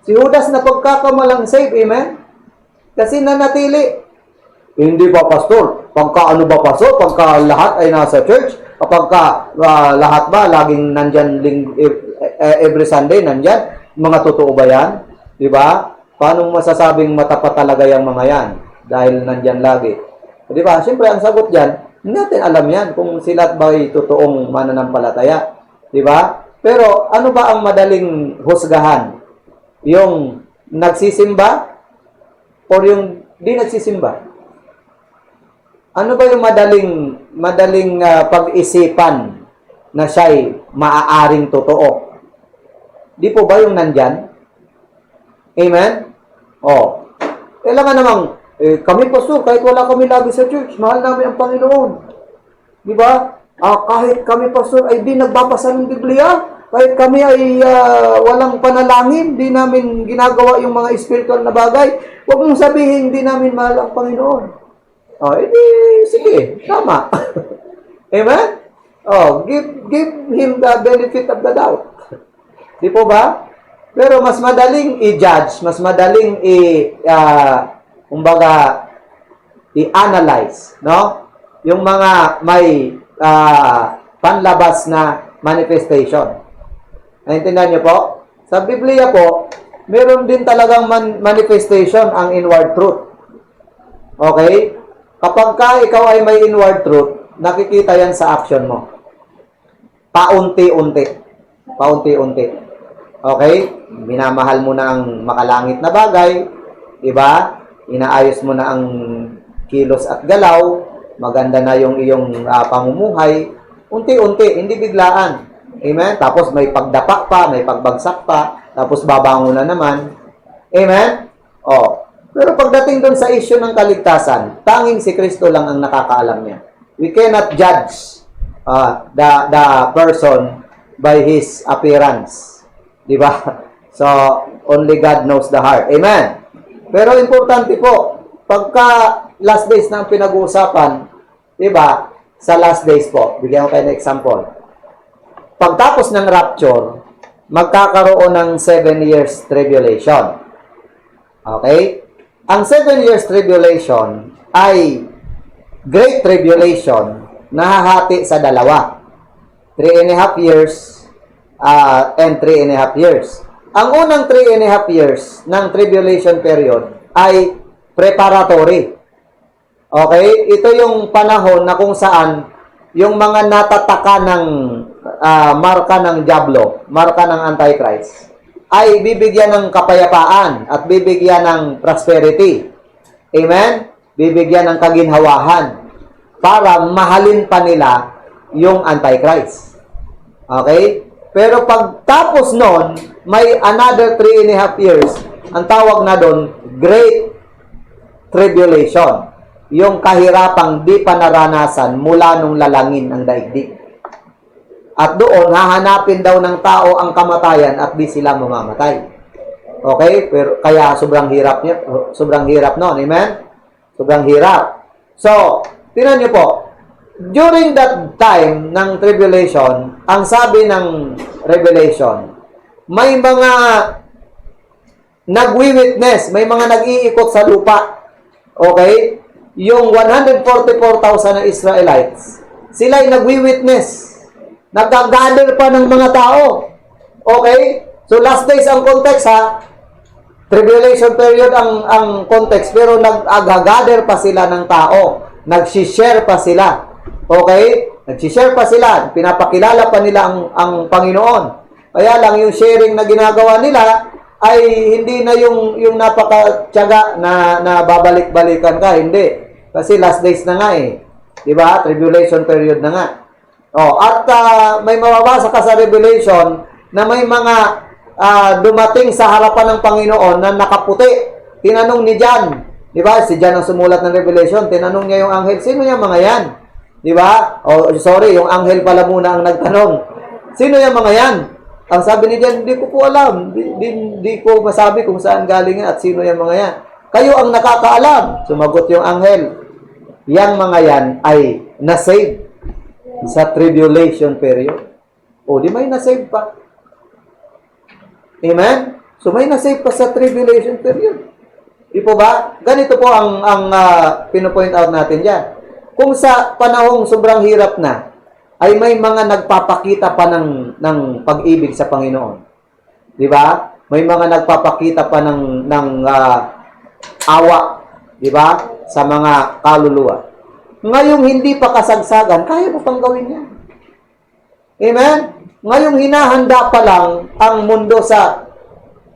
Si Judas na pagkakamalang saved, amen? Kasi nanatili. Hindi ba, pastor? Pagka ano ba, pastor? Pagka lahat ay nasa church? Pagka lahat ba laging nandyan every Sunday nandyan? Mga totoo ba yan? Di ba? Paano masasabing matapat talaga yung mga yan? Dahil nandyan lagi. Di ba? Siyempre, ang sagot dyan, hindi natin alam yan kung sila ba'y totoong mananampalataya. Di ba? Pero ano ba ang madaling husgahan? Yung nagsisimba o yung di nagsisimba? Ano ba yung madaling pag-isipan na siya'y maaaring totoo? Di po ba yung nandyan? Amen? Kailangan namang, kami pastor, kahit wala kami lagi sa church, mahal namin ang Panginoon. Di ba? Kahit kami pastor ay di nagbabasa ng Biblia, kahit kami ay walang panalangin, di namin ginagawa yung mga spiritual na bagay, huwag mong sabihin, di namin mahal ang Panginoon. Sige, tama. Amen? Give him the benefit of the doubt. Di po ba? Pero mas madaling i-judge, mas madaling i-analyze, no? Yung mga may panlabas na manifestation. Naintindihan niyo po? Sa Biblia po, meron din talagang manifestation ang inward truth. Okay? Kapag ka ikaw ay may inward truth, nakikita yan sa action mo. Paunti-unti. Paunti-unti. Okay? Minamahal mo na ang makalangit na bagay. Diba? Inaayos mo na ang kilos at galaw. Maganda na yung iyong pamumuhay. Unti-unti, hindi biglaan. Amen? Tapos may pagdapa pa, may pagbagsak pa, tapos babangon na naman. Amen? Oh. Pero pagdating doon sa issue ng kaligtasan, tanging si Kristo lang ang nakakaalam niya. We cannot judge the person by his appearance. Di ba? So, only God knows the heart. Amen? Pero importante po, pagka last days na ang pinag-uusapan, di ba? Sa last days po, bigyan ko kayo ng example. Pagtapos ng rapture, magkakaroon ng 7 years tribulation. Okay? Ang 7 years tribulation ay Great Tribulation na hahati sa dalawa. 3.5 years and 3.5 years. Ang unang 3.5 years ng tribulation period ay preparatory. Okay? Ito yung panahon na kung saan yung mga natataka ng marka ng Diablo, marka ng Antichrist, ay bibigyan ng kapayapaan at bibigyan ng prosperity. Amen? Bibigyan ng kaginhawahan para mahalin pa nila yung Antichrist. Okay? Pero pagtapos nun, may another 3.5 years, ang tawag na doon, Great Tribulation. Yung kahirapang di pa naranasan mula nung lalangin ang daigdig. At doon, hahanapin daw ng tao ang kamatayan at di sila mamamatay. Okay? Pero kaya sobrang hirap niya, sobrang hirap noon. Amen? Sobrang hirap. So, tingnan niyo po, during that time ng tribulation, ang sabi ng Revelation, may mga nagwi-witness, may mga nag-iikot sa lupa. Okay? Yung 144,000 na Israelites, sila'y nagwi-witness. Nag-gather pa ng mga tao. Okay? So, last days ang context, ha? Tribulation period ang context, pero nag-gather pa sila ng tao. Nag-share pa sila. Okay? Nag-share pa sila. Pinapakilala pa nila ang Panginoon. Kaya lang, yung sharing na ginagawa nila ay hindi na yung napakatyaga na babalik-balikan ka. Hindi. Kasi last days na nga eh. Diba? Tribulation period na nga. Oh, at may mababasa ka sa Revelation na may mga dumating sa harapan ng Panginoon na nakaputi. Tinanong ni John, di ba? Si John ang sumulat ng Revelation. Tinanong niya yung anghel, sino yung mga yan? Di ba? Oh, sorry, yung anghel pala muna ang nagtanong. Sino yung mga yan? Ang sabi ni John, hindi ko po alam. Hindi ko masabi kung saan galing at sino yung mga yan. Kayo ang nakakaalam. Sumagot yung anghel. Yang mga yan ay nasave sa tribulation period. O, di may nasave pa. Amen? So, may nasave pa sa tribulation period. Di po ba? Ganito po ang pinopoint out natin dyan. Kung sa panahong sobrang hirap na, ay may mga nagpapakita pa ng pag-ibig sa Panginoon. Di ba? May mga nagpapakita pa ng awa. Di ba? Sa mga kaluluwa. Ngayong hindi pa kasagsagan, kaya mo pang gawin yan. Amen? Ngayong hinahanda pa lang ang mundo sa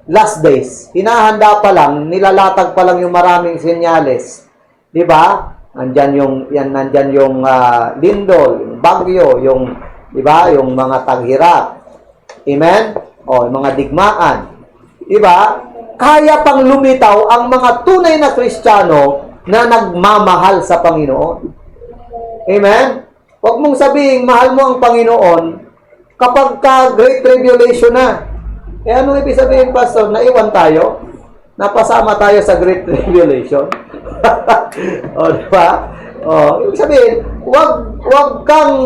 last days. Hinahanda pa lang, nilalatag pa lang yung maraming senyales. Di ba? Nandyan yung lindol, yung bagyo, yung, di ba? Yung mga taghirap. Amen? O, yung mga digmaan. Di ba? Kaya pang lumitaw ang mga tunay na Kristiyano na nagmamahal sa Panginoon. Amen? Huwag mong sabihin, mahal mo ang Panginoon kapag ka Great Tribulation na. Eh, ano ibig sabihin, Pastor? Naiwan tayo? Napasama tayo sa Great Tribulation? O, diba? O, ibig sabihin, huwag kang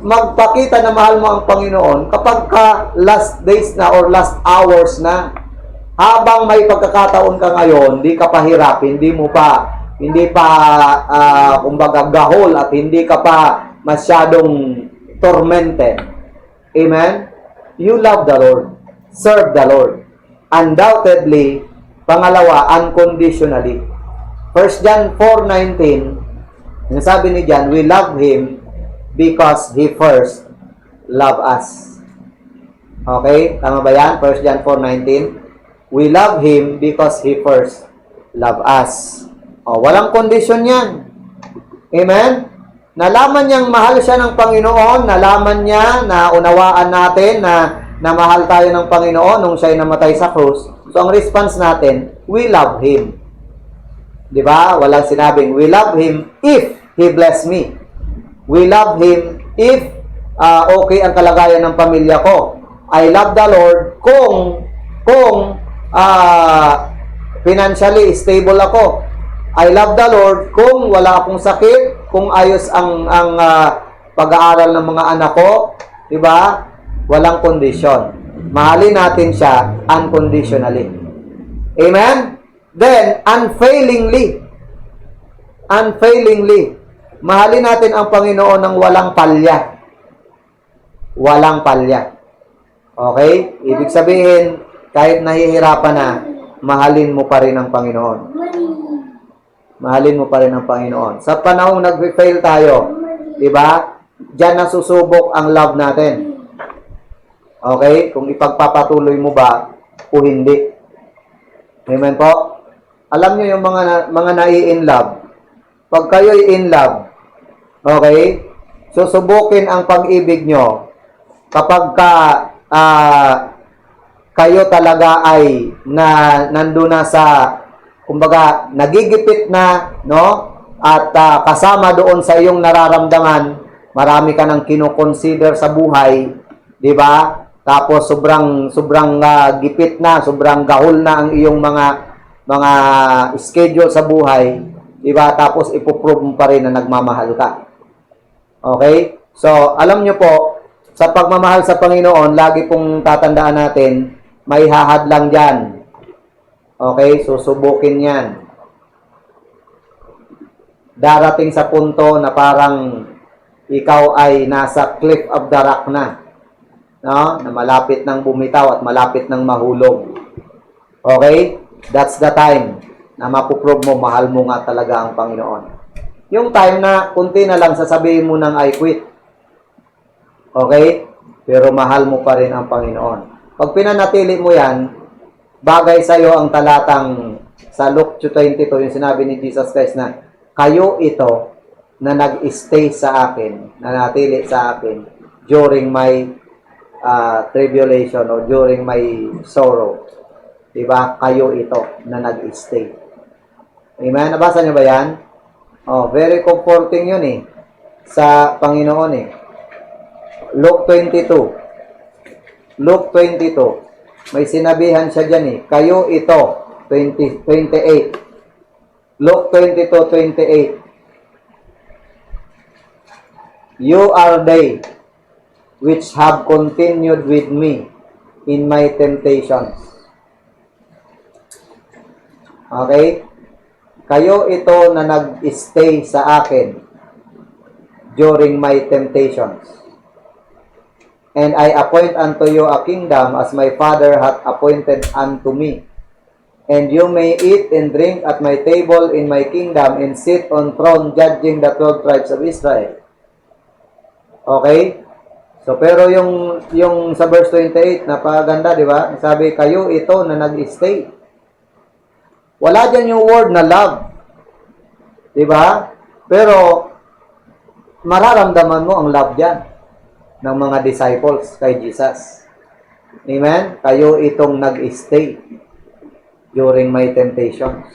magpakita na mahal mo ang Panginoon kapag ka last days na or last hours na. Habang may pagkakataon ka ngayon, hindi ka pahirapin, hindi pa kumbaga gahol at hindi ka pa masyadong tormented. Amen? You love the Lord. Serve the Lord. undoubtedly. Pangalawa, unconditionally. 1 John 4:19, yung sabi ni John, we love Him because He first loved us. Okay? Tama ba yan? 1 John 4:19. We love Him because He first loved us. O, walang kondisyon yan. Amen? Nalaman niyang mahal siya ng Panginoon, nalaman niya, na unawaan natin na mahal tayo ng Panginoon nung siya'y namatay sa krus. So, ang response natin, we love Him. Di ba? Walang sinabing, we love Him if He bless me. We love Him if okay ang kalagayan ng pamilya ko. I love the Lord kung financially stable ako. I love the Lord kung wala akong sakit, kung ayos ang pag-aaral ng mga anak ko, 'di ba? Walang condition. Mahalin natin siya unconditionally. Amen? Then unfailingly. Unfailingly. Mahalin natin ang Panginoon ng walang palya. Walang palya. Okay? Ibig sabihin, kahit nahihirapan na, mahalin mo pa rin ang Panginoon. Mahalin mo pa rin ang Panginoon. Sa panahong nag-fail tayo, di ba? Diyan nasusubok ang love natin. Okay? Kung ipagpapatuloy mo ba o hindi. Amen po? Alam niyo yung mga nai-in love. Pag kayo'y in love, okay? Susubukin ang pag-ibig nyo kapag kayo talaga ay nandun na sa, kumbaga, nagigipit na, no? At kasama doon sa iyong nararamdaman, marami ka nang kinoconsider sa buhay, di ba? Tapos sobrang gipit na, sobrang gahol na ang iyong mga schedule sa buhay, di ba? Tapos ipoprove mo pa rin na nagmamahal ka. Okay? So, alam nyo po, sa pagmamahal sa Panginoon, lagi pong tatandaan natin, may hahadlang dyan. Okay? Susubukin yan. Darating sa punto na parang ikaw ay nasa cliff of the rock na. No? Na malapit ng bumitaw at malapit ng mahulog. Okay? That's the time na mapuprove mo, mahal mo nga talaga ang Panginoon. Yung time na kunti na lang sasabihin mo ng I quit. Okay? Pero mahal mo pa rin ang Panginoon. Pag pinanatili mo yan, bagay sa iyo ang talatang sa Luke 22, yung sinabi ni Jesus Christ na, kayo ito na nag-stay sa akin, nanatili sa akin during my tribulation or during my sorrow. Diba? Kayo ito na nag-stay. Amen? Nabasa niyo ba yan? Oh, very comforting yun eh. Sa Panginoon eh. Luke 22. Luke 22. May sinabihan siya dyan eh. Kayo ito. 28. Luke 22:28. You are they which have continued with me in my temptations. Okay? Kayo ito na nag-stay sa akin during my temptations. And I appoint unto you a kingdom as my Father hath appointed unto me. And you may eat and drink at my table in my kingdom and sit on throne judging the 12 tribes of Israel. Okay? So, pero yung sa verse 28, napaganda, di ba? Sabi, kayo ito na nag-stay. Wala dyan yung word na love. Di ba? Pero, mararamdaman mo ang love dyan ng mga disciples kay Jesus. Amen? Kayo itong nag-stay during my temptations.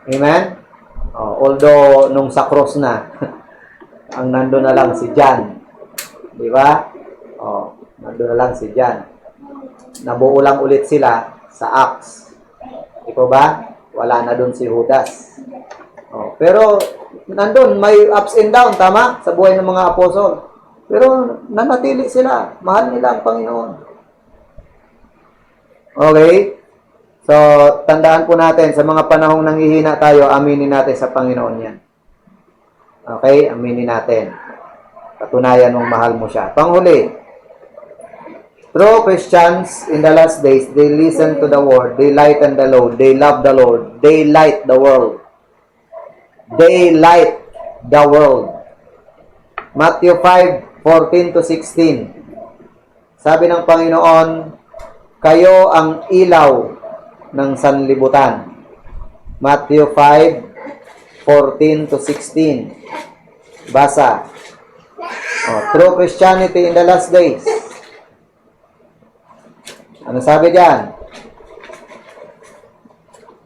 Amen? Although, nung sa cross na, ang nandun na lang si John. Di ba? Nandun na lang si John. Nabuo lang ulit sila sa Acts. Ikaw ba? Wala na dun si Judas. Pero, nandun, may ups and down, tama? Sa buhay ng mga apostol. Pero, nanatili sila. Mahal nila ang Panginoon. Okay? So, tandaan po natin, sa mga panahong nanghihina tayo, aminin natin sa Panginoon yan. Okay? Aminin natin. Patunayan mong mahal mo siya. Panghuli, True Christians in the last days, they listen to the word, they lighten the load, they love the Lord, they light the world. They light the world. Matthew 5:14 to 16. Sabi ng Panginoon, kayo ang ilaw ng sanlibutan. Matthew 5:14 to 16. Basa. True Christianity in the last days. Ano sabi diyan?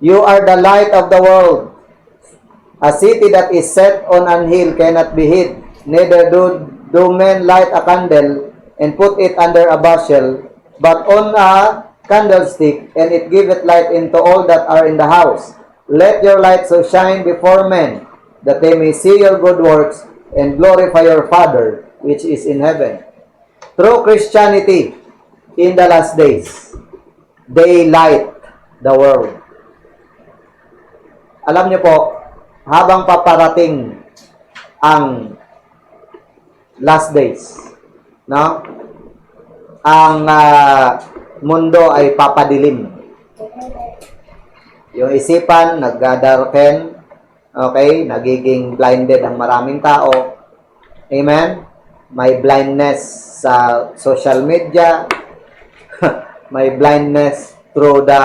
You are the light of the world. A city that is set on an hill cannot be hid. Neither do men light a candle and put it under a bushel, but on a candlestick, and it giveth light into all that are in the house. Let your light so shine before men, that they may see your good works and glorify your Father which is in heaven. True Christianity in the last days, they light the world. Alam niyo po, habang paparating ang last days, no? Ang mundo ay papadilim. Yung isipan nagdadarken, okay? Nagiging blinded ang maraming tao. Amen? May blindness sa social media. May blindness through the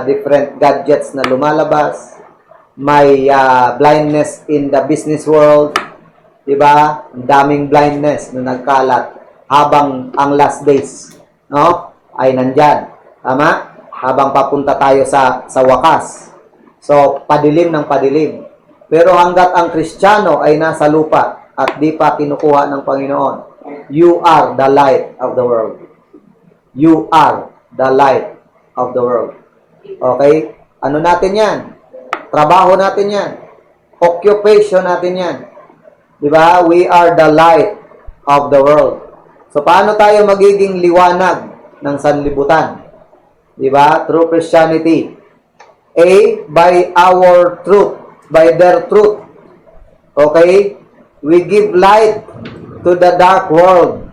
different gadgets na lumalabas. May blindness in the business world. Diba? Ang daming blindness na nagkalat habang ang last days, no, ay nandyan. Tama? Habang papunta tayo sa wakas. So, padilim ng padilim. Pero hanggat ang Kristiyano ay nasa lupa at di pa kinukuha ng Panginoon, you are the light of the world. You are the light of the world. Okay? Ano natin yan? Trabaho natin yan. Occupation natin yan. Diba? We are the light of the world. So, paano tayo magiging liwanag ng sanlibutan? Diba? Through Christianity. A, by our truth. By their truth. Okay? We give light to the dark world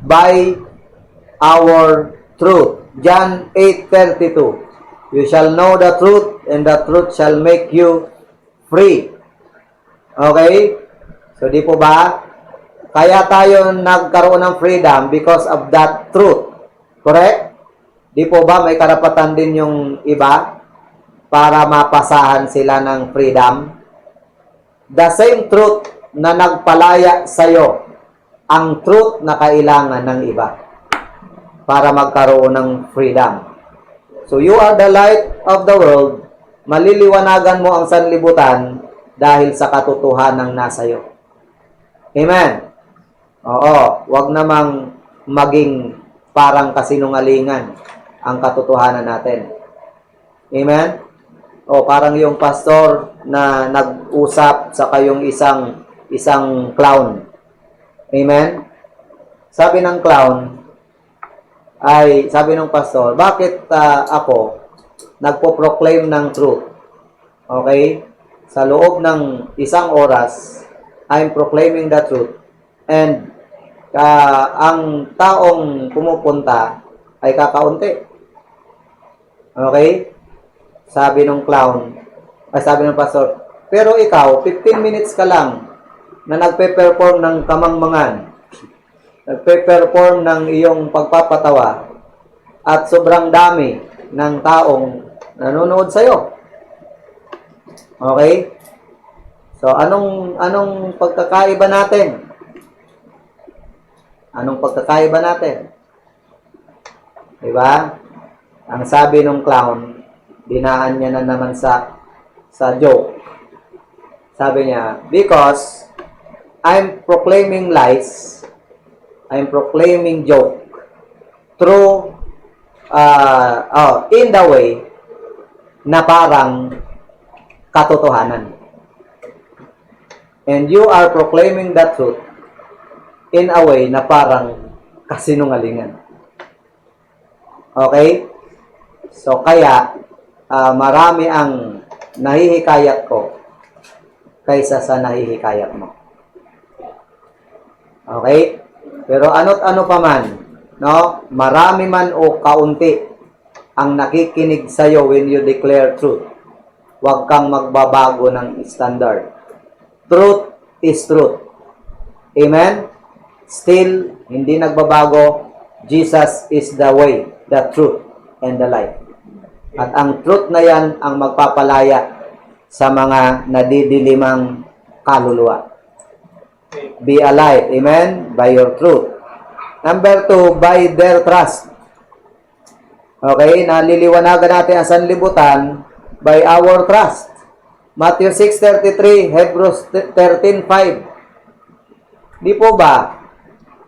by our truth. John 8:32. You shall know the truth, and the truth shall make you free. Okay? So, di po ba? Kaya tayo nagkaroon ng freedom because of that truth. Correct? Di po ba may karapatan din yung iba para mapasahan sila ng freedom? The same truth na nagpalaya sa'yo, ang truth na kailangan ng iba para magkaroon ng freedom. So, you are the light of the world. Maliliwanagan mo ang sanlibutan dahil sa katotohanan nasa iyo. Amen. Oo, wag namang maging parang kasinungalingan ang katotohanan natin. Amen. O parang yung pastor na nag-usap sa kayong isang clown. Amen. Sabi ng clown, sabi ng pastor, bakit ako nagpo-proclaim ng truth? Okay? Sa loob ng isang oras, I'm proclaiming the truth. And ang taong pumupunta ay kakaunti. Okay? Sabi ng clown, sabi ng pastor, pero ikaw, 15 minutes ka lang na nagpe-perform ng kamangmangan. Nagpe-perform ng iyong pagpapatawa at sobrang dami ng taong nanonood sa'yo. Okay? So, anong pagkakaiba natin? Anong pagkakaiba natin? Diba? Ang sabi ng clown, dinaan niya na naman sa joke. Sabi niya, because I'm proclaiming lies, I'm proclaiming joke through in the way na parang katotohanan. And you are proclaiming the truth in a way na parang kasinungalingan. Okay? So, kaya marami ang nahihikayat ko kaysa sa nahihikayat mo. Okay? Pero ano't ano pa man, no? Marami man o kaunti ang nakikinig sa iyo when you declare truth. Huwag kang magbabago ng standard. Truth is truth. Amen? Still, hindi nagbabago. Jesus is the way, the truth, and the life. At ang truth na yan ang magpapalaya sa mga nadidilimang kaluluwa. Be alive, amen, by your truth. Number 2, by their trust. Okay, naliliwanagan natin ang sanlibutan by our trust. Matthew 6:33, Hebrews 13:5. Di po ba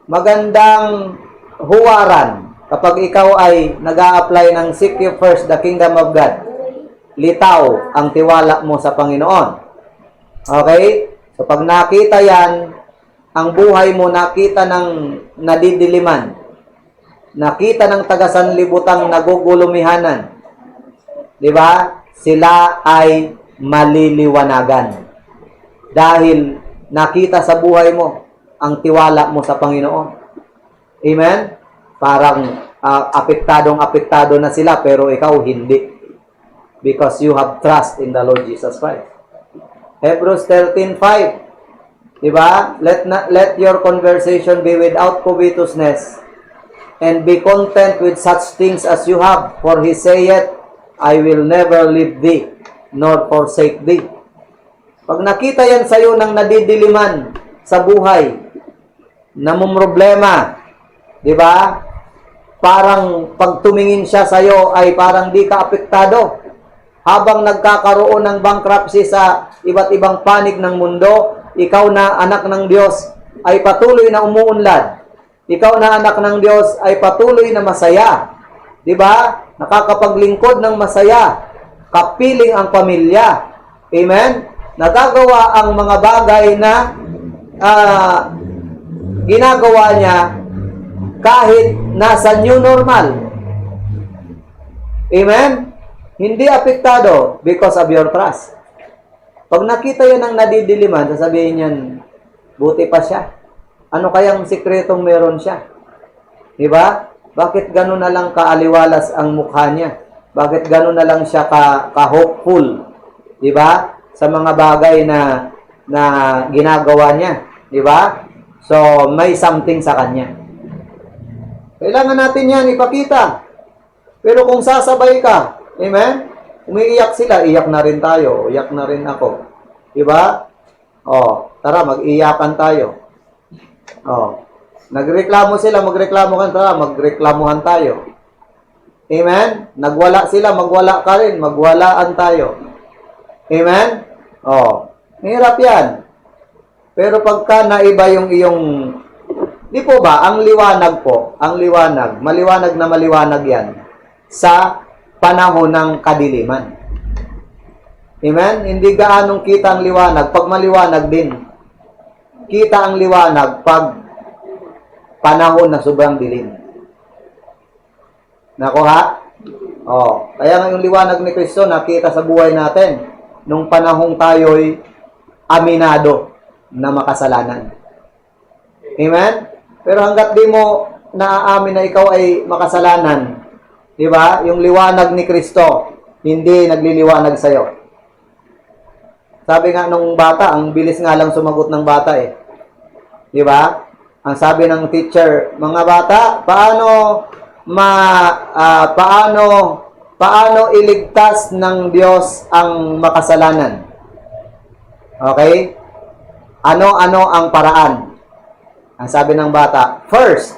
magandang huwaran kapag ikaw ay nag-a-apply ng seek you first the kingdom of God? Litaw ang tiwala mo sa Panginoon. Okay? So pag nakita yan, ang buhay mo nakita ng nadidiliman, nakita ng taga-sanlibutang nagugulumihanan, di ba? Sila ay maliliwanagan. Dahil nakita sa buhay mo ang tiwala mo sa Panginoon. Amen? Parang apektadong-apektado na sila pero ikaw hindi. Because you have trust in the Lord Jesus Christ. Hebrews 13:5. Diba? Let your conversation be without covetousness, and be content with such things as you have. For he saith, I will never leave thee, nor forsake thee. Pag nakita yan sa'yo ng nadidiliman sa buhay, namumroblema, diba? Parang pag tumingin siya sa'yo ay parang di ka apektado. Habang nagkakaroon ng bankruptcy sa iba't ibang panig ng mundo, ikaw na anak ng Diyos ay patuloy na umuunlad. Ikaw na anak ng Diyos ay patuloy na masaya. Diba? Nakakapaglingkod ng masaya. Kapiling ang pamilya. Amen? Nagagawa ang mga bagay na ginagawa niya kahit nasa new normal. Amen? Hindi apektado because of your trust. Pag nakita yan ng nadidiliman, sasabihin yan, buti pa siya. Ano kayang sikretong meron siya? Diba? Bakit gano'n na lang kaaliwalas ang mukha niya? Bakit gano'n na lang siya ka-hopeful? Diba? Sa mga bagay na ginagawa niya. Diba? So, may something sa kanya. Kailangan natin yan ipakita. Pero kung sasabay ka, amen? Umiiyak sila, iyak na rin tayo, iyak na rin ako. Diba? Oh, tara, mag-iyakan tayo. Oh, nagreklamo sila, magreklamo ka, tara, magreklamuhan tayo. Amen? Nagwala sila, magwala ka rin, magwalaan tayo. Amen? Oh, hirap yan. Pero pagka naiba yung iyong, di po ba, ang liwanag po, ang liwanag, maliwanag na maliwanag yan sa panahon ng kadiliman. Amen? Hindi gaanong kita ang liwanag pag maliwanag din. Kita ang liwanag pag panahon na sobrang dilim. Nakuha? Oh, kaya nga yung liwanag ni Kristo nakita sa buhay natin nung panahong tayo'y aminado na makasalanan. Amen? Pero hanggat di mo naaamin na ikaw ay makasalanan, di ba? Yung liwanag ni Kristo, hindi nagliliwanag sa'yo. Sabi nga nung bata, ang bilis nga lang sumagot ng bata eh. Di ba? Ang sabi ng teacher, mga bata, paano iligtas ng Diyos ang makasalanan? Okay? Ano-ano ang paraan? Ang sabi ng bata, first,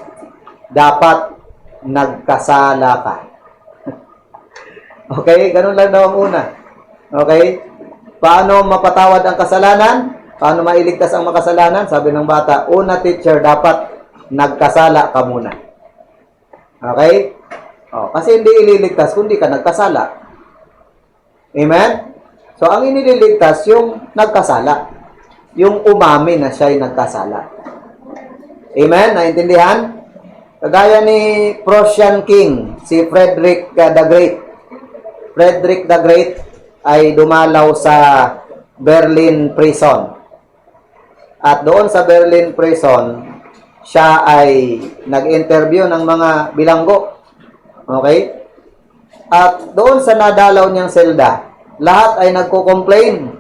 dapat nagkasala ka. Okay? Ganun lang daw ang una. Okay? Paano mapatawad ang kasalanan? Paano mailigtas ang makasalanan? Sabi ng bata, una teacher, dapat nagkasala ka muna. Okay? Oh, kasi hindi ililigtas kung di ka nagkasala. Amen? So, ang inililigtas yung nagkasala. Yung umami na siya'y nagkasala. Amen? Naintindihan? Kagaya ni Prussian King, si Frederick the Great. Frederick the Great ay dumalaw sa Berlin prison. At doon sa Berlin prison, siya ay nag-interview ng mga bilanggo. Okay? At doon sa nadalaw niyang selda, lahat ay nagko-complain.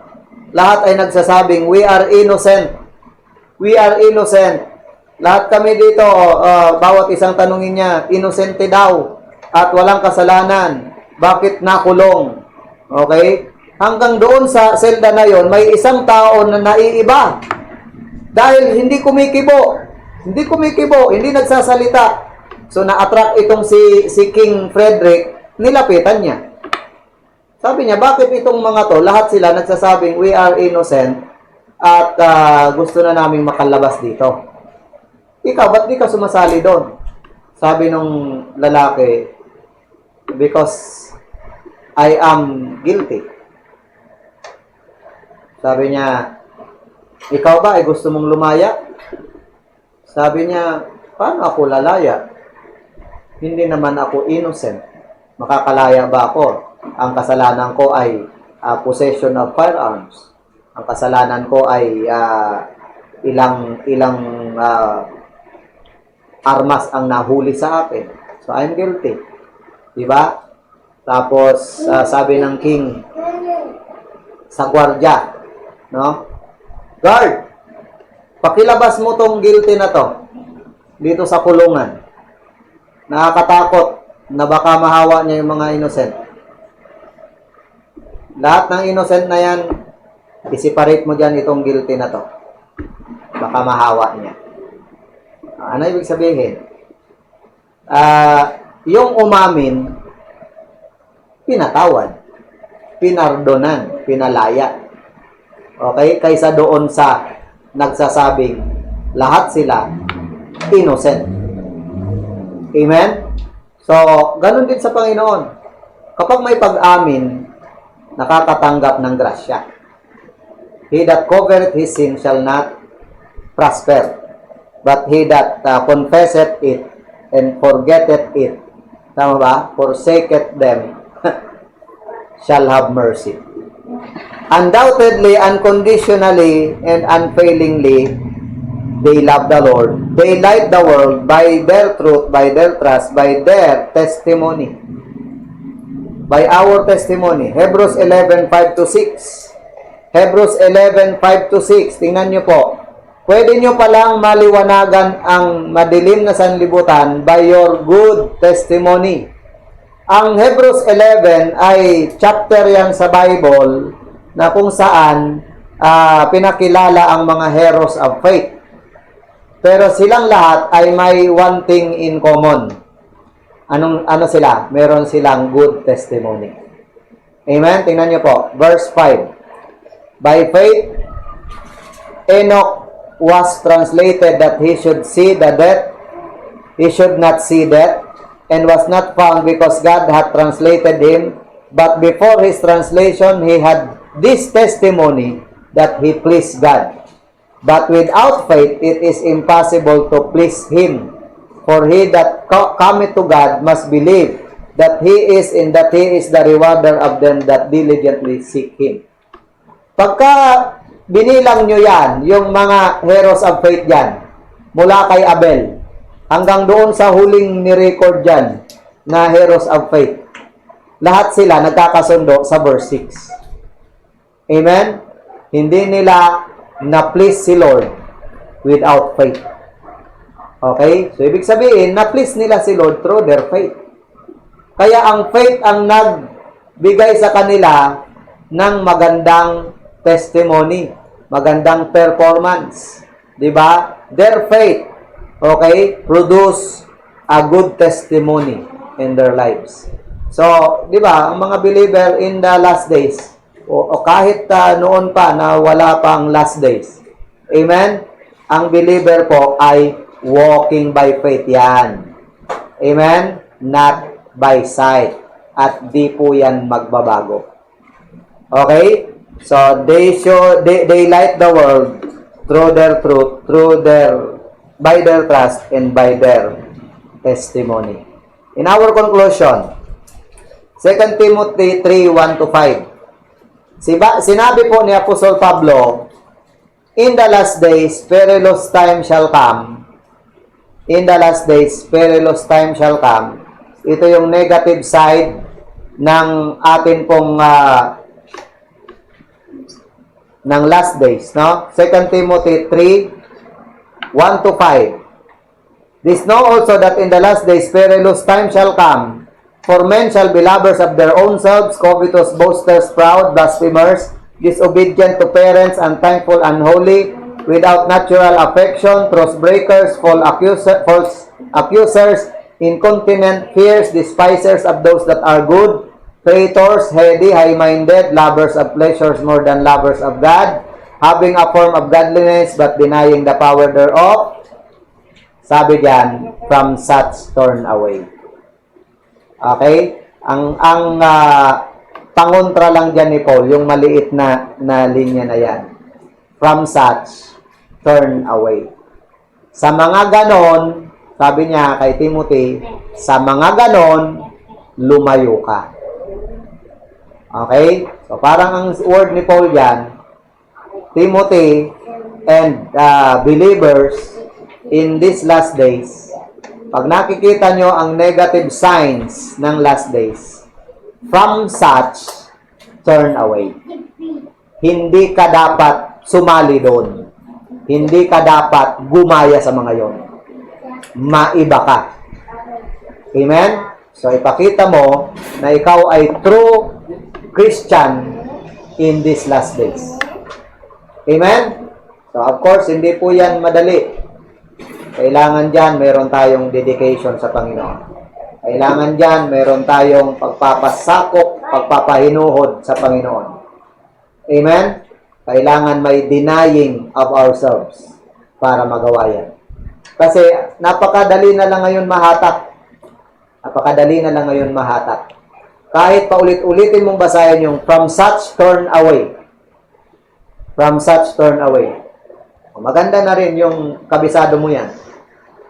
Lahat ay nagsasabing, we are innocent. We are innocent. Lahat kami dito, bawat isang tanungin niya, inosente daw at walang kasalanan. Bakit nakulong? Okay? Hanggang doon sa selda na yon, may isang tao na naiiba. Dahil hindi kumikibo. Hindi kumikibo, hindi nagsasalita. So na-attract itong si King Frederick, nilapitan niya. Sabi niya, bakit itong mga to, lahat sila nagsasabing we are innocent at gusto na naming makalabas dito. Ikaw, ba't di ka sumasali doon? Sabi nung lalaki, because I am guilty. Sabi niya, ikaw ba ay gusto mong lumaya? Sabi niya, paano ako lalaya? Hindi naman ako innocent. Makakalaya ba ako? Ang kasalanan ko ay possession of firearms. Ang kasalanan ko ay ilang armas ang nahuli sa akin. So I'm guilty. Diba? Tapos sabi ng king sa gwardiya, no? Guard, pakilabas mo tong guilty na to dito sa kulungan. Nakakatakot na baka mahawa niya yung mga innocent. Lahat ng innocent na yan, i-separate mo dyan itong guilty na to. Baka mahawa niya. Ano ibig sabihin? Yung umamin, pinatawad, pinardonan, pinalaya. Okay? Kaysa doon sa nagsasabing lahat sila innocent. Amen? So, ganun din sa Panginoon. Kapag may pag-amin, nakakatanggap ng grasya. He that covereth his sin shall not prosper, but he that confesseth it and forgetteth it, tama ba? Forsaketh them, shall have mercy. Undoubtedly, unconditionally, and unfailingly, they love the Lord. They light the world by their truth, by their trust, by their testimony. By our testimony. Hebrews 11:5-6. Hebrews 11:5-6. Tingnan nyo po. Pwede nyo palang maliwanagan ang madilim na sanlibutan by your good testimony. Ang Hebrews 11 ay chapter yan sa Bible na kung saan pinakilala ang mga heroes of faith. Pero silang lahat ay may one thing in common. Ano sila? Meron silang good testimony. Amen? Tingnan nyo po. Verse 5. By faith, Enoch was translated that he should see the death. He should not see death, and was not found because God had translated him. But before his translation, he had this testimony that he pleased God. But without faith, it is impossible to please him. For he that cometh to God must believe that he is, and that he is the rewarder of them that diligently seek him. Pagka binilang nyo yan, yung mga heroes of faith yan, mula kay Abel, hanggang doon sa huling ni-record dyan, na heroes of faith, lahat sila nagkakasundo sa verse 6. Amen? Hindi nila na-please si Lord without faith. Okay? So, ibig sabihin, na-please nila si Lord through their faith. Kaya ang faith ang nagbigay sa kanila ng magandang testimony, magandang performance. Diba? Their faith, okay, produce a good testimony in their lives. So, diba, ang mga believer in the last days, o kahit noon pa na wala pang last days, amen? Ang believer po ay walking by faith yan. Amen? Not by sight. At di po yan magbabago. Okay? So, they light the world through their truth, by their trust, and by their testimony. In our conclusion, 2 Timothy 3:1-5. Sinabi po ni Apostle Pablo, in the last days, perilous time shall come, in the last days, perilous time shall come. Ito yung negative side ng atin pong ng last days, no? 2 Timothy 3, 1 to 5. This know also that in the last days perilous time shall come, for men shall be lovers of their own selves, covetous, boasters, proud, blasphemers, disobedient to parents, unthankful, unholy, without natural affection, truth breakers, false accusers, incontinent, fierce, despisers of those that are good, traitors, heady, high-minded, lovers of pleasures more than lovers of God, having a form of godliness but denying the power thereof. Sabi diyan, from such turn away. Okay? Ang pangontra lang diyan ni Paul, yung maliit na linya na yan. From such turn away. Sa mga ganon, sabi niya kay Timothy, sa mga ganon, lumayo ka. Okay? So parang ang word ni Paul diyan, Timothy and believers in these last days, pag nakikita nyo ang negative signs ng last days, from such, turn away. Hindi ka dapat sumali doon. Hindi ka dapat gumaya sa mga yon. Maiba ka. Amen? So, ipakita mo na ikaw ay true Christian in these last days. Amen? So, of course, hindi po yan madali. Kailangan dyan, meron tayong dedication sa Panginoon. Kailangan dyan, meron tayong pagpapasakop, pagpapahinuhod sa Panginoon. Amen? Kailangan may denying of ourselves para magawa yan. Kasi napakadali na lang ngayon mahatak. Napakadali na lang ngayon mahatak. Kahit paulit-ulitin mong basahin yung from such turn away. From such turn away. Maganda na rin yung kabisado mo yan.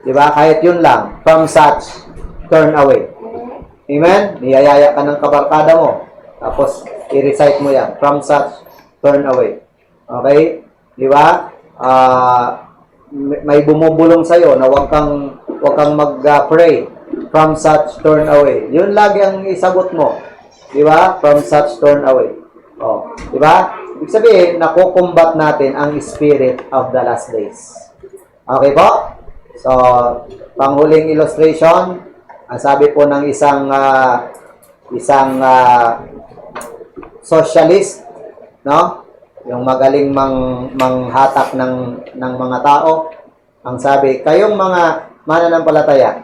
Diba? Kahit yun lang. From such, turn away. Amen? Niyayaya ka ng kabarkada mo. Tapos, i-recite mo yan. From such, turn away. Okay? Diba? May bumubulong sa'yo na wag kang mag-pray. From such, turn away. Yun lagi ang isagot mo. Diba? From such, turn away. Oh, diba? Ibig sabihin, nakukumbat natin ang spirit of the last days. Okay po? So, panghuling illustration, ang sabi po ng isang socialist, no? Yung magaling manghatak ng mga tao, ang sabi, kayong mga mananampalataya,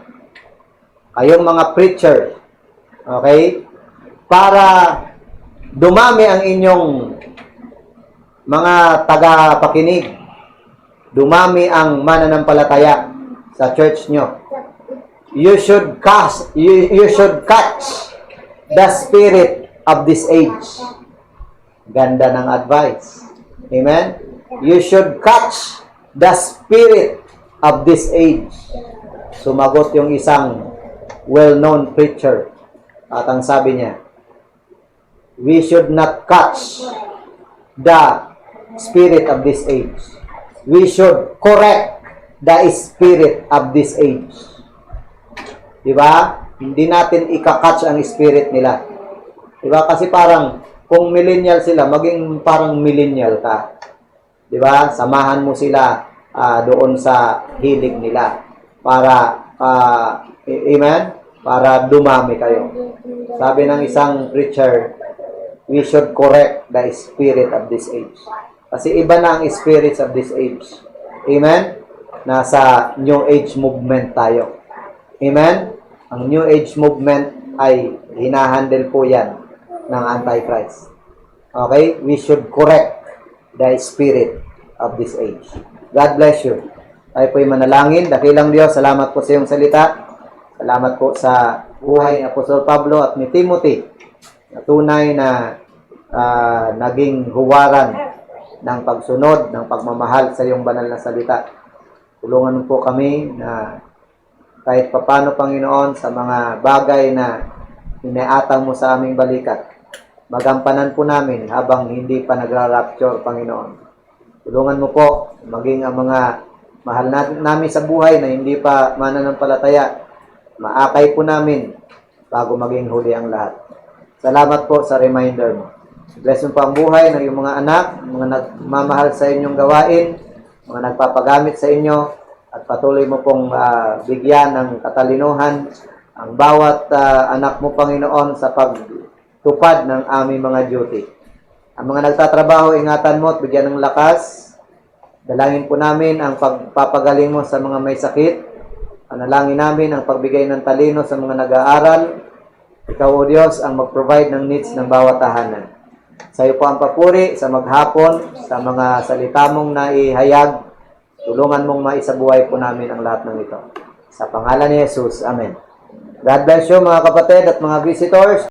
kayong mga preacher, okay? Para dumami ang inyong mga tagapakinig, dumami ang mananampalataya sa church nyo. You should catch the spirit of this age. Ganda ng advice. Amen? You should catch the spirit of this age. Sumagot yung isang well-known preacher. At ang sabi niya, we should not catch the spirit of this age. We should correct the spirit of this age. Diba? Hindi natin ikakatch ang spirit nila. Diba? Kasi parang, kung millennial sila, maging parang millennial ka. Diba? Samahan mo sila doon sa hilig nila. Para, amen? Para dumami kayo. Sabi ng isang preacher, we should correct the spirit of this age. Kasi iba na ang spirits of this age. Amen? Nasa New Age movement tayo. Amen? Ang New Age movement ay hinahandle po yan ng Antichrist. Okay? We should correct the spirit of this age. God bless you. Tayo po'y manalangin. Dakilang Diyos, salamat po sa iyong salita. Salamat po sa buhay ni Apostol Pablo at ni Timothy. Na tunay na naging huwaran ng pagsunod, ng pagmamahal sa iyong banal na salita. Tulungan mo po kami na kahit papano, Panginoon, sa mga bagay na iniatang mo sa aming balikat, magampanan po namin habang hindi pa nagra-rapture, Panginoon. Tulungan mo po maging ang mga mahal namin sa buhay na hindi pa mananampalataya, maakay po namin bago maging huli ang lahat. Salamat po sa reminder mo. Bless mo pa ang buhay ng iyong mga anak, mga nagmamahal sa inyong gawain, mga nagpapagamit sa inyo, at patuloy mo pong bigyan ng katalinuhan ang bawat anak mo, Panginoon, sa pagtupad ng aming mga duty. Ang mga nagtatrabaho, ingatan mo at bigyan ng lakas. Dalangin po namin ang pagpapagaling mo sa mga may sakit. Panalangin namin ang pagbigay ng talino sa mga nag-aaral. Ikaw, O Diyos, ang mag-provide ng needs ng bawat tahanan. Sa iyo po ang papuri sa maghapon, sa mga salita mong naihayag. Tulungan mong maisabuhay po namin ang lahat ng ito. Sa pangalan ni Jesus. Amen. God bless you mga kapatid at mga visitors.